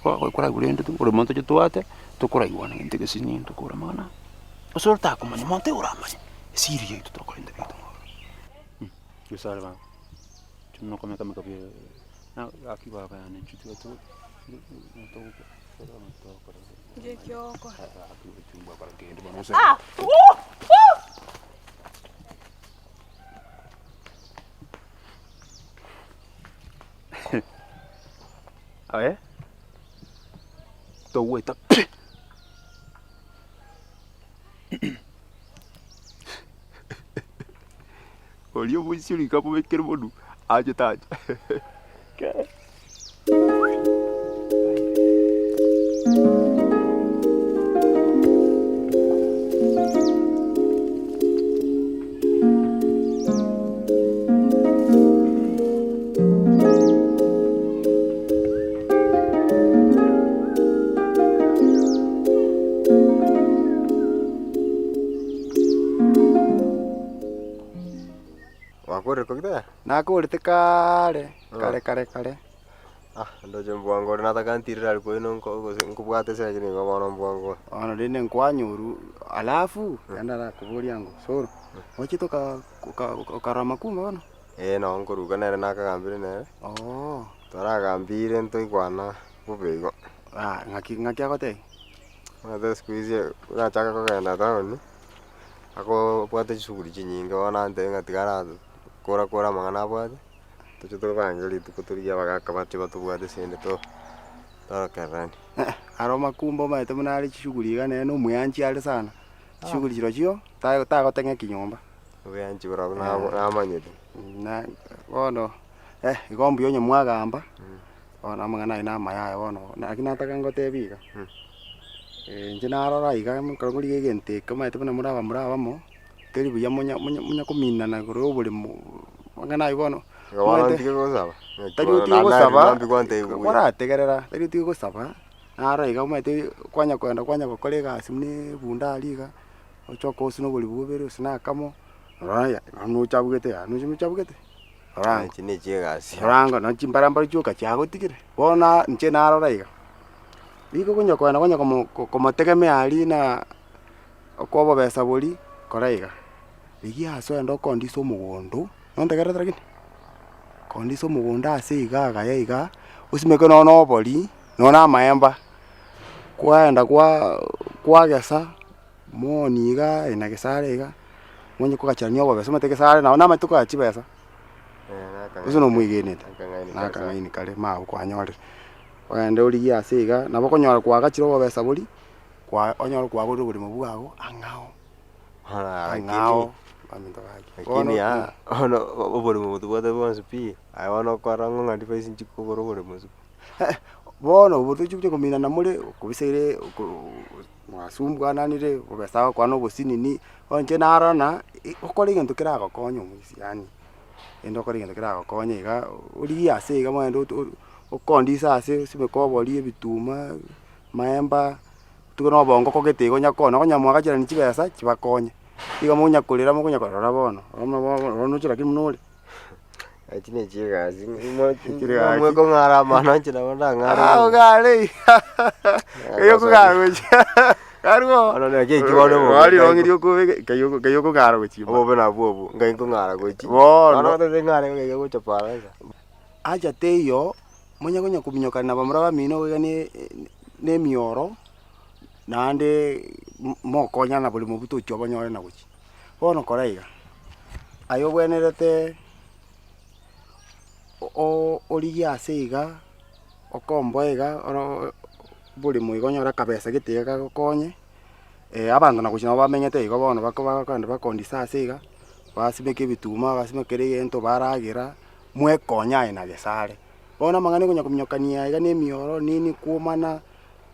gurende tu ore monto tuate to kora iguana nte que sinin to kora mana osoro ta ko mani monte ora mani siri to ko inde bito yo salva no come kama kapia na aki baba ya nchi tu to Je kyoko. toweta olio busiri kapo mekere modu aje taje nakurite kare. Ndo jembwango nataka ntirira alikuwa ino nkubwate sasa kini ngabona mbwango. Ono dine nkwanyuru alafu enda la kuburi yangu. Soro. Wachito karama kumbe ono. No nkuruka nere nakagambire nere. Oh. Twaragambire ntoigwana bubego. Ngaki agote. Mata squeeze unachaka kugenda taoni. Ako bwate shughuli nyingi wana nte ngatigara kora Amang'ana bwate. Tuchuto bangeli tukuturia bagakabati batubwate sinde to. Tarakarani. Aroma kumbo maete munali shughuli gane no muyanji ali sana. Shughuli jiro jio tagotenge kinyomba. Uyanji bora na amanyete. Na wono igombi yonye mwagamba. Ona Amang'ana ina mayaya wono nakinataka ngotebiga. Nje narora iga mukanguri gegente kama ete bana muraba mo teri buya munya kumina na goro OBOREMO Amang'ana ibono Gawala ntike gosaba. Tari gosaba. Kora tegerera tari gosaba. Nara iga umete kwanya gukore gasi mune bundaliga. Ochoko sino buri bubere sina kamo. Raya anu chabugete Ranga chine chegasi. Ranga no chimbaramba chuka chago tigire. Bona nche narora iga. Biko kunya como tegemea ali na okobo besa buri kora iga. Bigi aso endo kondiso mugondo. Nontegera tragini. Kondiso mugunda ase iga iga usimeke no bori nona maemba kwaenda kwa gesa moni iga ina gesare iga monye kugacharania obo besa mateke sare na matuko achibesa uzo no muigenete nakangaini kale ma kwanyore waende uri ase iga nabo konyora kwagachira obo besa bori kwa onyora kwagura OBOREMO bwago angao Lakini ono OBOREMO tubwate bonse pi ayono kwarango ngandi face nchiko OBOREMO bono butuchukye kumina na muri kubiseire mwasumbwa nanire ubesa kwa no businini onje narana ukore igintu kirago konyo mwisi yani endo kore igintu kirago konye iga uri ase iga mwendo ukondisa ase sibeko bori ebituma maemba tukono bongo kogetigo nyakona konyamwaga jira ni chibesa chibakonye iga munya kulira mukunya korora bono ono chira kimnule achine chegasi mweko ngara mana chira wanda ngara ogale kayo kugaro karuo ono ne ke kibono mo wali rongirio ku kayo kugaro ku chibo obo na bobo ngai ko ngara ku chi bono te ngara ngai ko chapara aja teyo munya kunya kubinyoka na bamura bamino gani ne mioro nande mokonya na buli mubuto choba nyore na guchi bono koraiga ayo bwenerete origia aseiga okomboiga oro buli muigonyora kabesa gitega gokonye abantu na guchina bamenyete igo bono bakanda bakondisa aseiga basimeke bituma basimekere gento baragira mwekonya ina gesare bono Amang'ana kunya kumnyokania iga ne mioro nini kuomana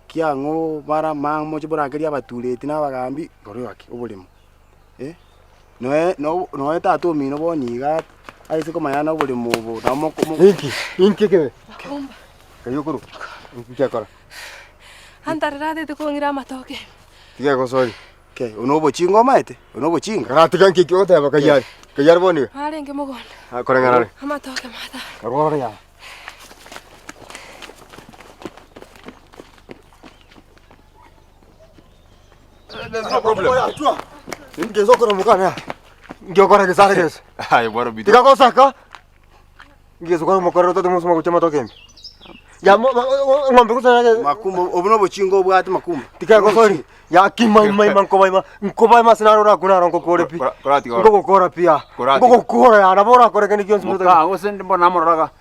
kiango mara mamo chiborageria abatureti n'abagambi gori waki OBOREMO no tatu mino boniga aise komayana OBOREMO bo namo inki kebe Kumba. Kayukuru. Inki akora. Antarira de kongira amatoke. Tiga ko sorry. Okay, unobo chingo maete? Unobo chinga? Karatiga inki kyote bakayari. Kayari boni. Arenge mugonda. Akora ngarare. Amatoke mata. Karora ya. There's no problem. Inki zokora mukana. Inki okora gesare ges. Ai bora bitu. Tiga ko saka. Inki zokora mukara to musuma kuchama toke. Ya ngombe kusana makumbo obunobo chingo bwati makumbo. Tiga ko sorry. Ya kimai mai manko mai sinarora kuna rongo kore pi. Ngoko kora pia. Ngoko kora ya nabora kore kani kionsi muto. Ka usende mbona amoraga.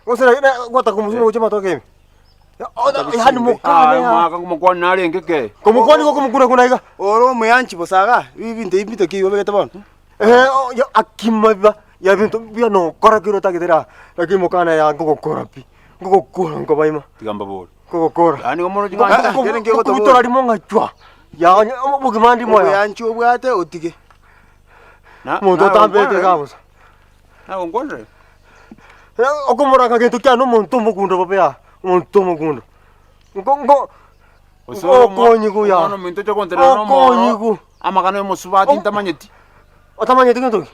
Usena gota kumusuma kuchama toke. Yani mukane ya. Maka kumukwana nari ngeke. Kumukwani ko kumukuna kuna iga. Oro muyanchi bosaga. Ibinte ibito ki obegete bon. Yo akimaba. Ya bintu bia no kora kiro takitera. Lakini mukana ya ngokora pi. Ngokora ngobaima. Tigamba bol. Ngokora. Yani omoro jingana. Kubitora limonga chwa. Ya mugimandi moya. Muyanchi obwate otige. Muntu tambete gabusa. Na ngondre. Okumura kagentu kyano muntu mukunda babya. Muntu mukunda. Ngo okonyigu ya. Ono minto cho kontra no mo. Okonyigu. Amakano mo subati ntamanyeti. Otamanyeti ngento.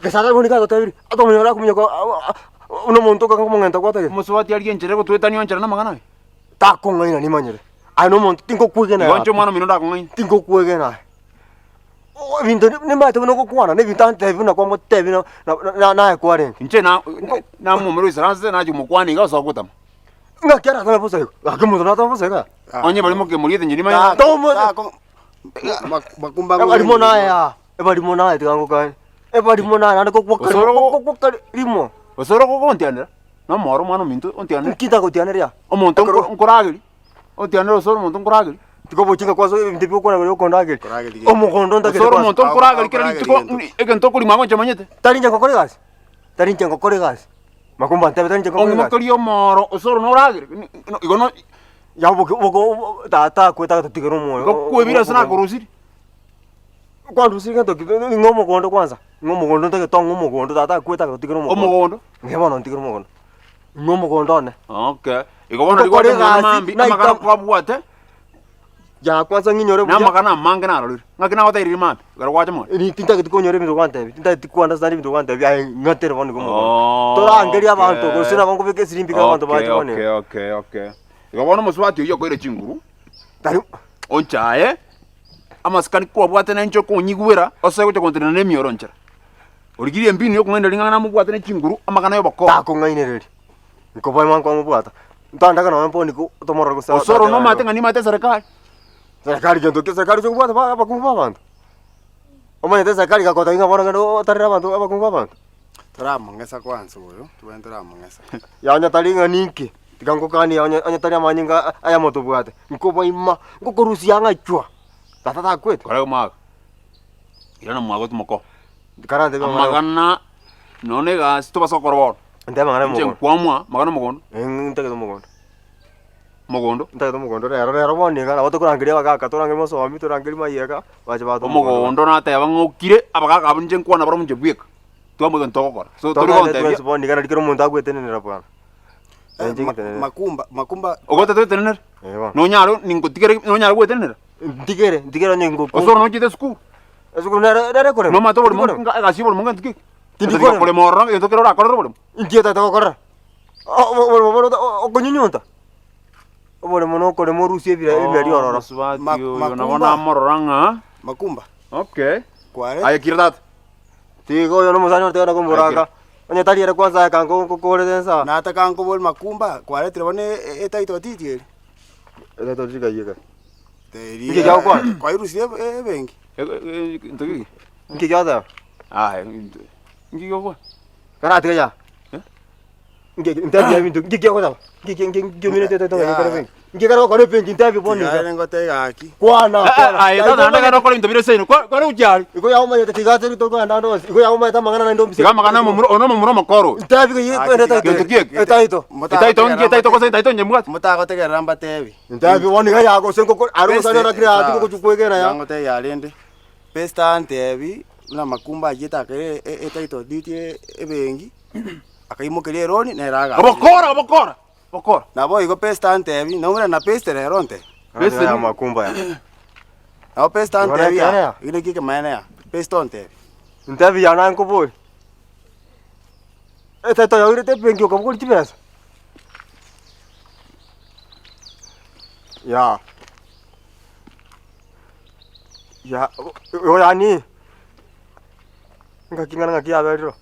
Kesara goni ka totabiri. Atomonyora kumenya ko uno muntu ka ngomongenta kwata. Mo subati ali enjere ko twetani onjera na magana. Ta kongaina ni manyere. Ano muntu tingo kwegena. Goncho mwana mino da kongaina. Tingo kwegena. Vinto ni mate buno ko kwana ne vitante buna kwa motebi na kwa rent. Nche na mo mero isaranse na jumo kwani ga so kutama. Nga kyara kana posa. Akamu na ta posa ka. Onye bali mo ke muriete njini manya. Tomo. Makumba Ebali mona ya. Ebali mona ya tikango kan. Ebali mona na ko kwa limo. Osoro ko kontianera. Na moro mwana minto ontianera. Kita ko tianeria. Omonto nkoragiri. Ontianera osoro monto nkoragiri. Tiko bochinga kwaso ndipi ko na ko ndagiri. Omukondo ndagiri. Osoro monto nkoragiri kera tiko egento kuri mama chamanyete. Tarinja ko kore gas. Tarinja ko kore gas. Makumba ntabe tarinja ko kore gas. Ongi makori moro osoro no ragiri. Igono ya boko tata kweta tutigero moyo. Ko kwebira sana kurusiri. Kwandu singa to ngomo kondo kwanza. Ngomo kondo take to ngomo kondo tata kweta tutigero moyo. Omogondo. Ngebono ntigero moyo. Ngomo kondo ne. Okay. Igobona rigode mambi amakana kwa bwate. Ya kwanza nginyore na makana mange na ruri. Ngakina wata iri mambi. Gara kwacha mo. Ni tinta kitiko nyore bintu kwante. Tinta tikwanda sandi bintu kwante. Ya ngatere boni gomo. Tora angeri abantu ko sina bango beke sirimbi ka abantu baje bone. Okay. Igobona muswati yo ko ire chinguru. Tari Onchae. Amaskani kwa bwate na ncho ko nyigwera. Ose ko kontina ne mioronchera. Origiri mbini yo kungenda lingana mu bwate ne chinguru amakana yo bako. Ta ko ngainereri. Ko boy man ko mu bwata. Ntanda kana mpo niko tomora ko sa. Osoro no mate ngani mate serikali. Serikali gento ke serikali cyo bwata ba kumva abantu. Omanye te serikali ka kota inga bona ngado tarira abantu aba kumva abantu. Turamongesa kwanza uyo. Tuwende turamongesa. Yanya talinga ninki. Tikango kani anya taria manyinga aya moto bwate. Nko boima nko rusia ngachwa. Tata kwetu. Kare mag. Ira na mwago tumoko. Karante be magana none ga sto paso korbo. Nte magana mo. Nje kwamwa magana mogondo. Nte ke mogondo. Mogondo. Nte ke mogondo rero boni kana wato kurangiria baka turangi mo so ami turangi mayeka baje bato. Mogondo na te bangokire abaga kabunje nkwana baro munje bweka. Tuamwe ntoko kora. So turi konte. Boni kana dikero muntu agwetenera bwana. Makumba. Ogota twetenera. No nyaro ningotigere no nyaro gwetenera. Ndigere nyingo. Osoro no chite school. Esukuru nere kore. No mato bolo munga agasi bolo munga tiki. Tindikore bolo morra yo tokero ra korro bolo. Ingieta ta korra. Okonyunyunta. Obore mono kore morusie bira iberi ororo. Yo na bona morranga. Makumba. Okay. Kware. Ay kirdat. Tigo yo no musano te na kumburaga. Onya tari era kwanza kango kokore densa. Na ta kango bol makumba. Kware trebone etaito titi. Era to jiga yega. Teri. Ngi jaw kwa. Kwa irusie bengi. Ntoki. Ngi jaw. Ah, ngi yo. Kana tiga. Ngi ntabi bintu ngi jaw kwa. Ngi minute to kare bengi. Ngi karo kore bengi ntabi boni. Kare ngote gaki. Kwana. Ay, ta na karo kore ntabire seno. Kwa ujari. Iko yawo ma tiga teri to kwa ndando. Iko yawo ma ta mangana na ndombi. Tiga mangana ono mumuro makoro. Ntabi ko yiko enda taito. Etaito. Etaito ko etaito nyemwa. Mutako te ramba tevi. Ntabi woni ga yago senko ko aro sana na kira atiko kuchukwegera ya. Ngote ya lende. Pesta antevi na makumba yeta ke etaito diti ebengi. Akaimokeria roni na raga. Bokora. Na boy go pesta antevi na umra na pesta ronte. Pesta ya makumba ya. Na pesta antevi ya. Ile kike maana ya. Pesta antevi. Ntabi ya na nko boy. Etaito ya urete bengi ko ko tibesa. Ya. Ya, oyani. Ngakingana ngakia beriro.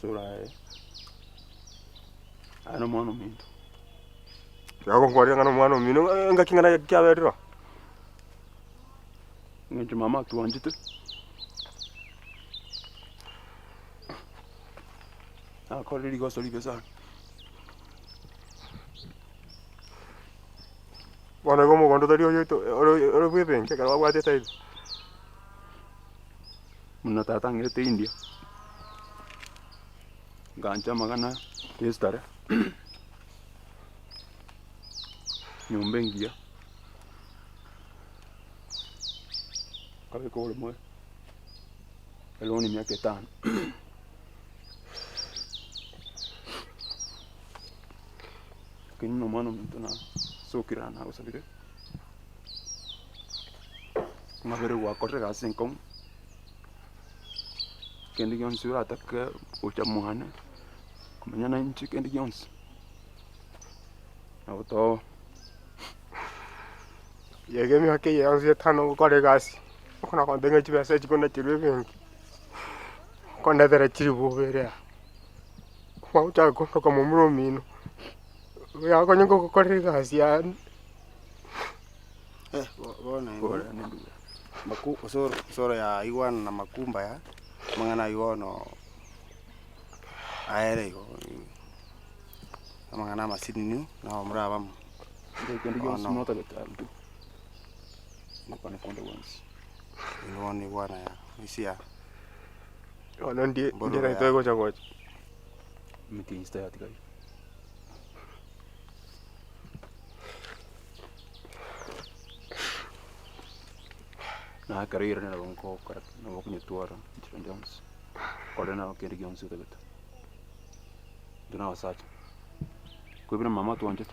Sura ano mwana mintu. Yago ngwari ngana mwana mino ngakingana ngakia beriro. Nje mama tuanjite. Akore ligo soli besa. Wana como kondo tario yoito oro bwebenge kana wabwate tayo. Muna tatangete India. Gancha magana yestare. Nyombengia. Kabe ko mo. Eloni miaka 5. Kini no mano mtuna sokirana usabire. Mabere wa korre gasen kom. Kendi Jones ura ataka uchamuhane. Kumanyana nchi Kendi Jones. Auto. Yegemi hake yanzu tano kore gasi. Kuna kondenga chibasa chikona chirwebengi. Konda tera chiribu berea. Kwa ucha kono kama muromino. Ya konyongo kore gasi ya. Bona maku soro ya iwan na makumba ya. Amang'ana iwono aere go. Amang'ana masini na mraba. Kendi Jones nota betaldu. Napane konde once. Iwoni wana ya. Isia. Ona ndiye na itoego cha gocha. Miti insta ya tikai. Na carriera nella longo karak na mo kunyatuara Kendi Jones. Kole na Kendi Jones utabeta. Duna wasacha. Kuibina mama tuanje.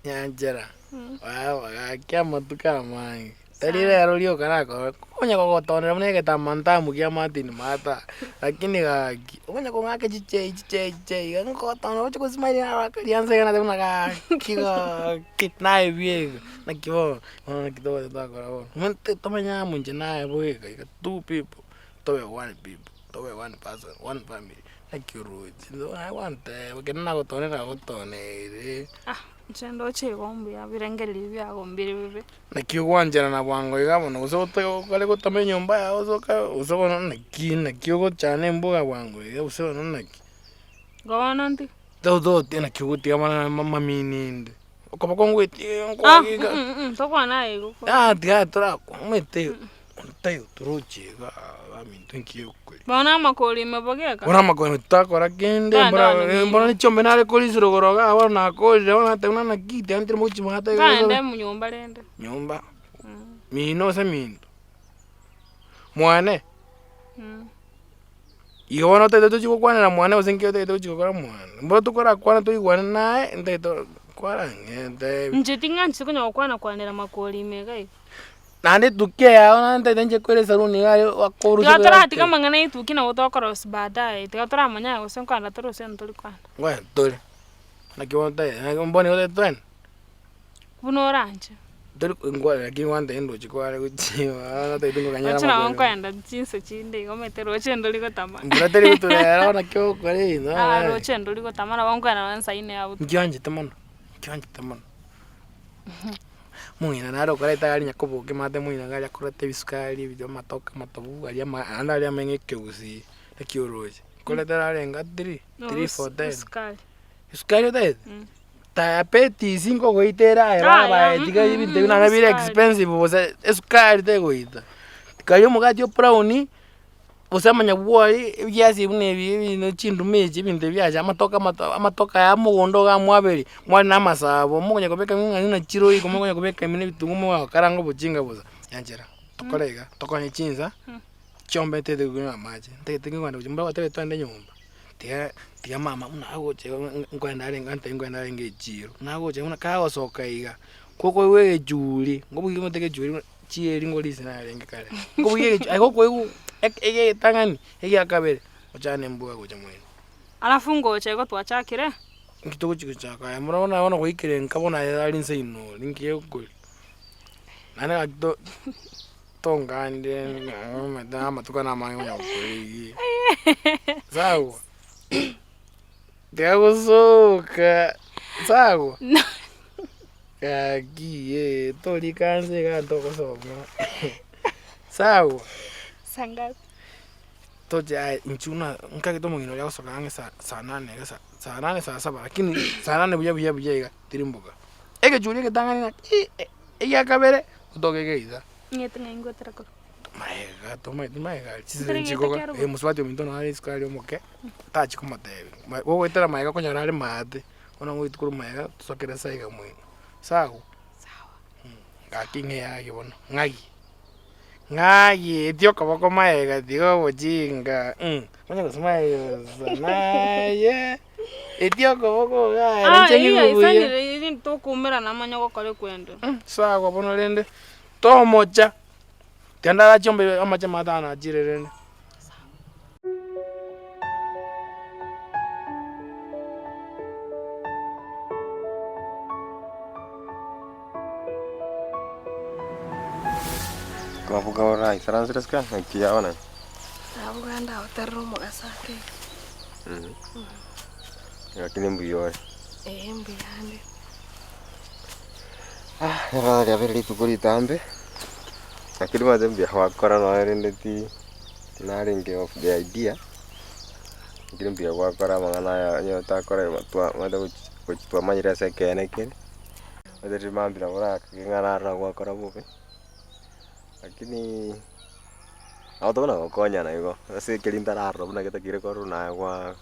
Nyanjera. Wow, kya matuka mangi. Tari lero lio kanako. Konya ko tonera mne ke tamanta mugia matini mata. Lakini ga konya ko ngake chiche. Ngo tono ko smile na kalianza kana tuna ka kiga kitnae vie. Na kibo, ona kido ta ko. Mente tomanya munje nae boy ka two people. Towe one people. Towe one person, one family. Like you road. I want we can na ko tonera ko tonere. Chendo chegombi ya birengeli bya gombiri bibe. Na kiwanjana na bwango igamo uso kale ko tame nyumba ya uso kono na kiyo chane mboga bwango uso no na Gona ndi. do tena kiyo tiama mama mininde. Ko kongo ti ko giga. To kwana ego. Dia tra ko mete. Tayo truchi ga mintenkiyo ko. Bona makoli mebogeka. Ona makoli takora kende mbona ni chombe nale kolisiro goroga abona koje ona te una na kiti antri muchi mata. Kande mu nyumba lende. Nyumba. Mino se mindo. Mwane. Iyo no te chiko kwana na mwane osenkio te chiko kwana mwane. Mbo tukora kwana to igwana nae nte to kwara ngende. Njitinga nsikunya kwana kwanera makoli megai. Nande tukia ona nte tenje kwere saluni gari wakoru. Gatara tika mangana ituki na utokora osbadae. Tika manya osenko anda toro sentoli kwana. Ngwa tole. Na kiwonta mboni ole twen. Buno oranje. Tole ngwa lakini wanda endo chikwale kuchiwa. Ona te tingo kanyara. Achina onko enda chinse chinde gometero chendo liko tamana. Mbrateri kutulera ona kyo kwale no. Ro chendo liko tamana wanko na wansa ine abu. Ngianje tamana. Muina naro kare tayari nyakobo ke mate muina gari akorete bisukari bijo matoka matobu ali anda ali amengeke usi te kioroje kole tayari ngatri 3 for 10 bisukari te ta peti 5 goitera era ba diga ibinte una bile expensive bosa esukari te goita kayo mugati brownie usema nyabwari byasi bunebi no chindu meji binde byaje amatoka ya mugondo ga mwaberi mwari na masabo mugonya kubeka na chiro iko mugonya kubeka mine bitungu mu karango bujinga buza yanjera tokorega tokonye chinza chombe tete kunywa maji tete ngwanda kujimba watele twende nyumba tia mama una agoche ngwanda ale ngante ngwanda ale ngejiro na agoche una kawo soka iga koko we juli ngobugi muteke juli chieri ngolisi na ale ngekale ngobugi akoko ege tangani ege akabere ochane mbuga gocha mwene Alafu ngoche go twachakire. Ngituko chikuchaka murabona kuikire nkabona ali nseino ningiye kuguri nane akto tongande madama tukana manyo yakuri sawa Deagosoka sawa kagiye tori kanse ganto kosoma sawa Sanga toja inchuna nkagito mugino lya kusoka nge saa 8 saa 8 saa 7 lakini saa 8 buya iga tirimbuka ege juri ke tangani ege akabere utoke geiza ngete ngengotera ko maega toma maega chiko muswati ominto no ali skali omoke tachi komate wo etera maega konyara ali mate ona ngoitukuru maega tusokera saiga mwini sawa ngakinge yake bona ngagi etio kabako maega dio bojinga konya kusmayo sanaye etio kabako ga chengi buye ni to kumera na manyo ko kale kwendo sawa bona lende to mocha tenda chombe amacha matana jirerene Kapuka ora isaransres ka kia ona. Abuganda oterro mo asake. Yakini mbuyore. Mbuyande. Era ya ver itu kuri tambe. Akili ma zambia wakora no arendeti naringe of the idea. Akili mbia wakora mangana ya nyota kora matwa mada kuchitwa manyira sekene kile. Mada rimambira ora kingana ra wakora bupe. Lakini autona konya na iko ase kelinda raro buna kita kire koru na kwa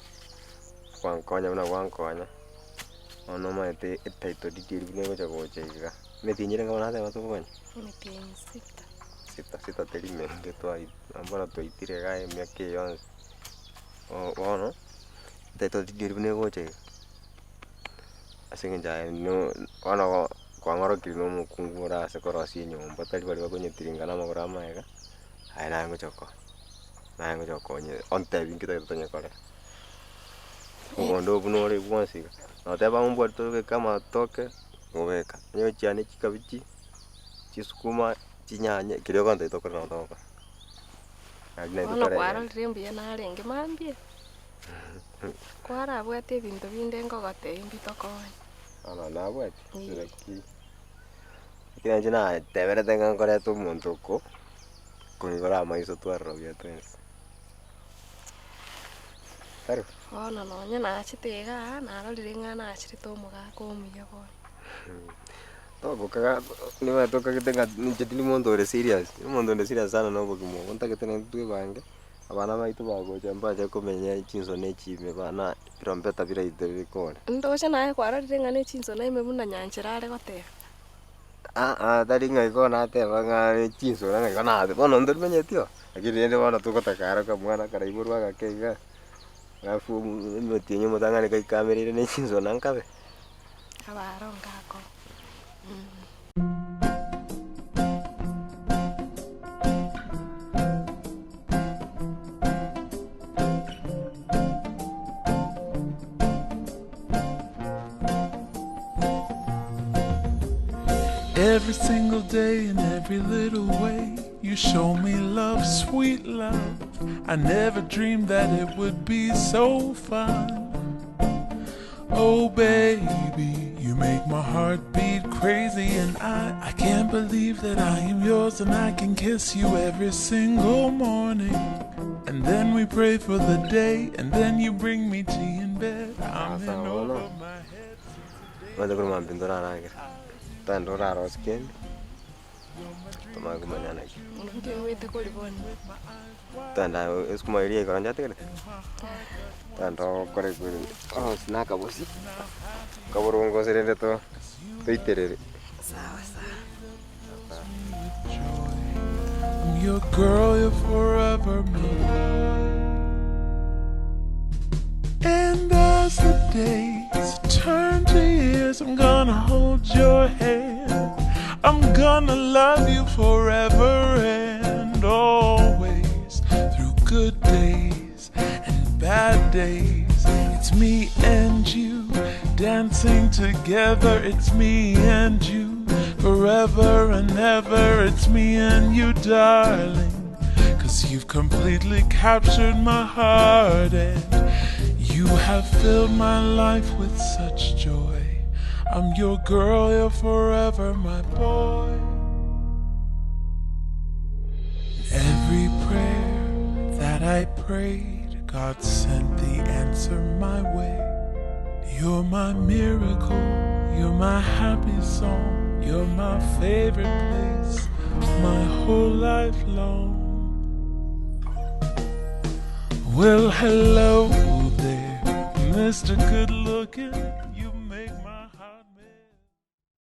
konya buna kwa konya ono ma ete etaito detail bune ko chago chega me tinyire ngona ta bato konya me tiene sita telime de to ai ambona to itire ga me ke yon ono etaito detail bune ko chega ase nja no ono kwa ngoro kino mukungura se korosi nyomba tali bali bakonyetiringa na magora maega aina ngo choko nye onte binkita tonya kore ngondo bunore bwansi no te ba mbo to kama toke ngobeka nyo chiane chikabichi chisukuma chinyanya kiryo konte to kore no to agne to kore kwara rimbi na renge mambie kwara bwate bintu binde ngogote imbito konya ana na bwate siraki kina jina tevere tengan kore tu montoko kunigora maiso tu arrobia tens Taru no nyana achitega na rorire na achito muga ko muya ko to bokaga ni wa toka kitenga nchetili mondo serious sana no bokimo konta ketena tu bange abana baitu bago jamba je komenya chinso ne chime bana rompeta bira ite ko ndo chana kwa rorire ne chinso ne mebuna nyanchirare gote tadi ngai ko na te banga chinso ngai ko na de bono ndo menyetio akiri ende bono tu kota kara ka mwana kara iburwa ka kega ngafu metinyo mutanga kai kamera ne chinso nankabe abaronga ko Every single day in every little way, you show me love, sweet love. I never dreamed that it would be so fun. Oh baby, you make my heart beat crazy, and I can't believe that I am yours and I can kiss you every single morning. And then we pray for the day, and then you bring me tea in bed. I'm in over my head. Tandora roskin Tama kumanyana. Ndio wete koliboni. Tanda eskuma irie koranja tegele. Tanda kore kore. Oh, snaka bosi. Kaburungo serende to. Toiterere. Sawa sawa. I'm your girl, you're forever mine. And as the days turn to years, I'm gonna hold your hand. I'm gonna love you forever and always, through good days and bad days. It's me and you dancing together. It's me and you forever and ever. It's me and you, darling, 'cause you've completely captured my heart and you have filled my life with such joy. I'm your girl, you're forever my boy. Every prayer that I prayed, God sent the answer my way. You're my miracle, you're my happy song, you're my favorite place, my whole life long. Well, hello there, Mr. Good Looking.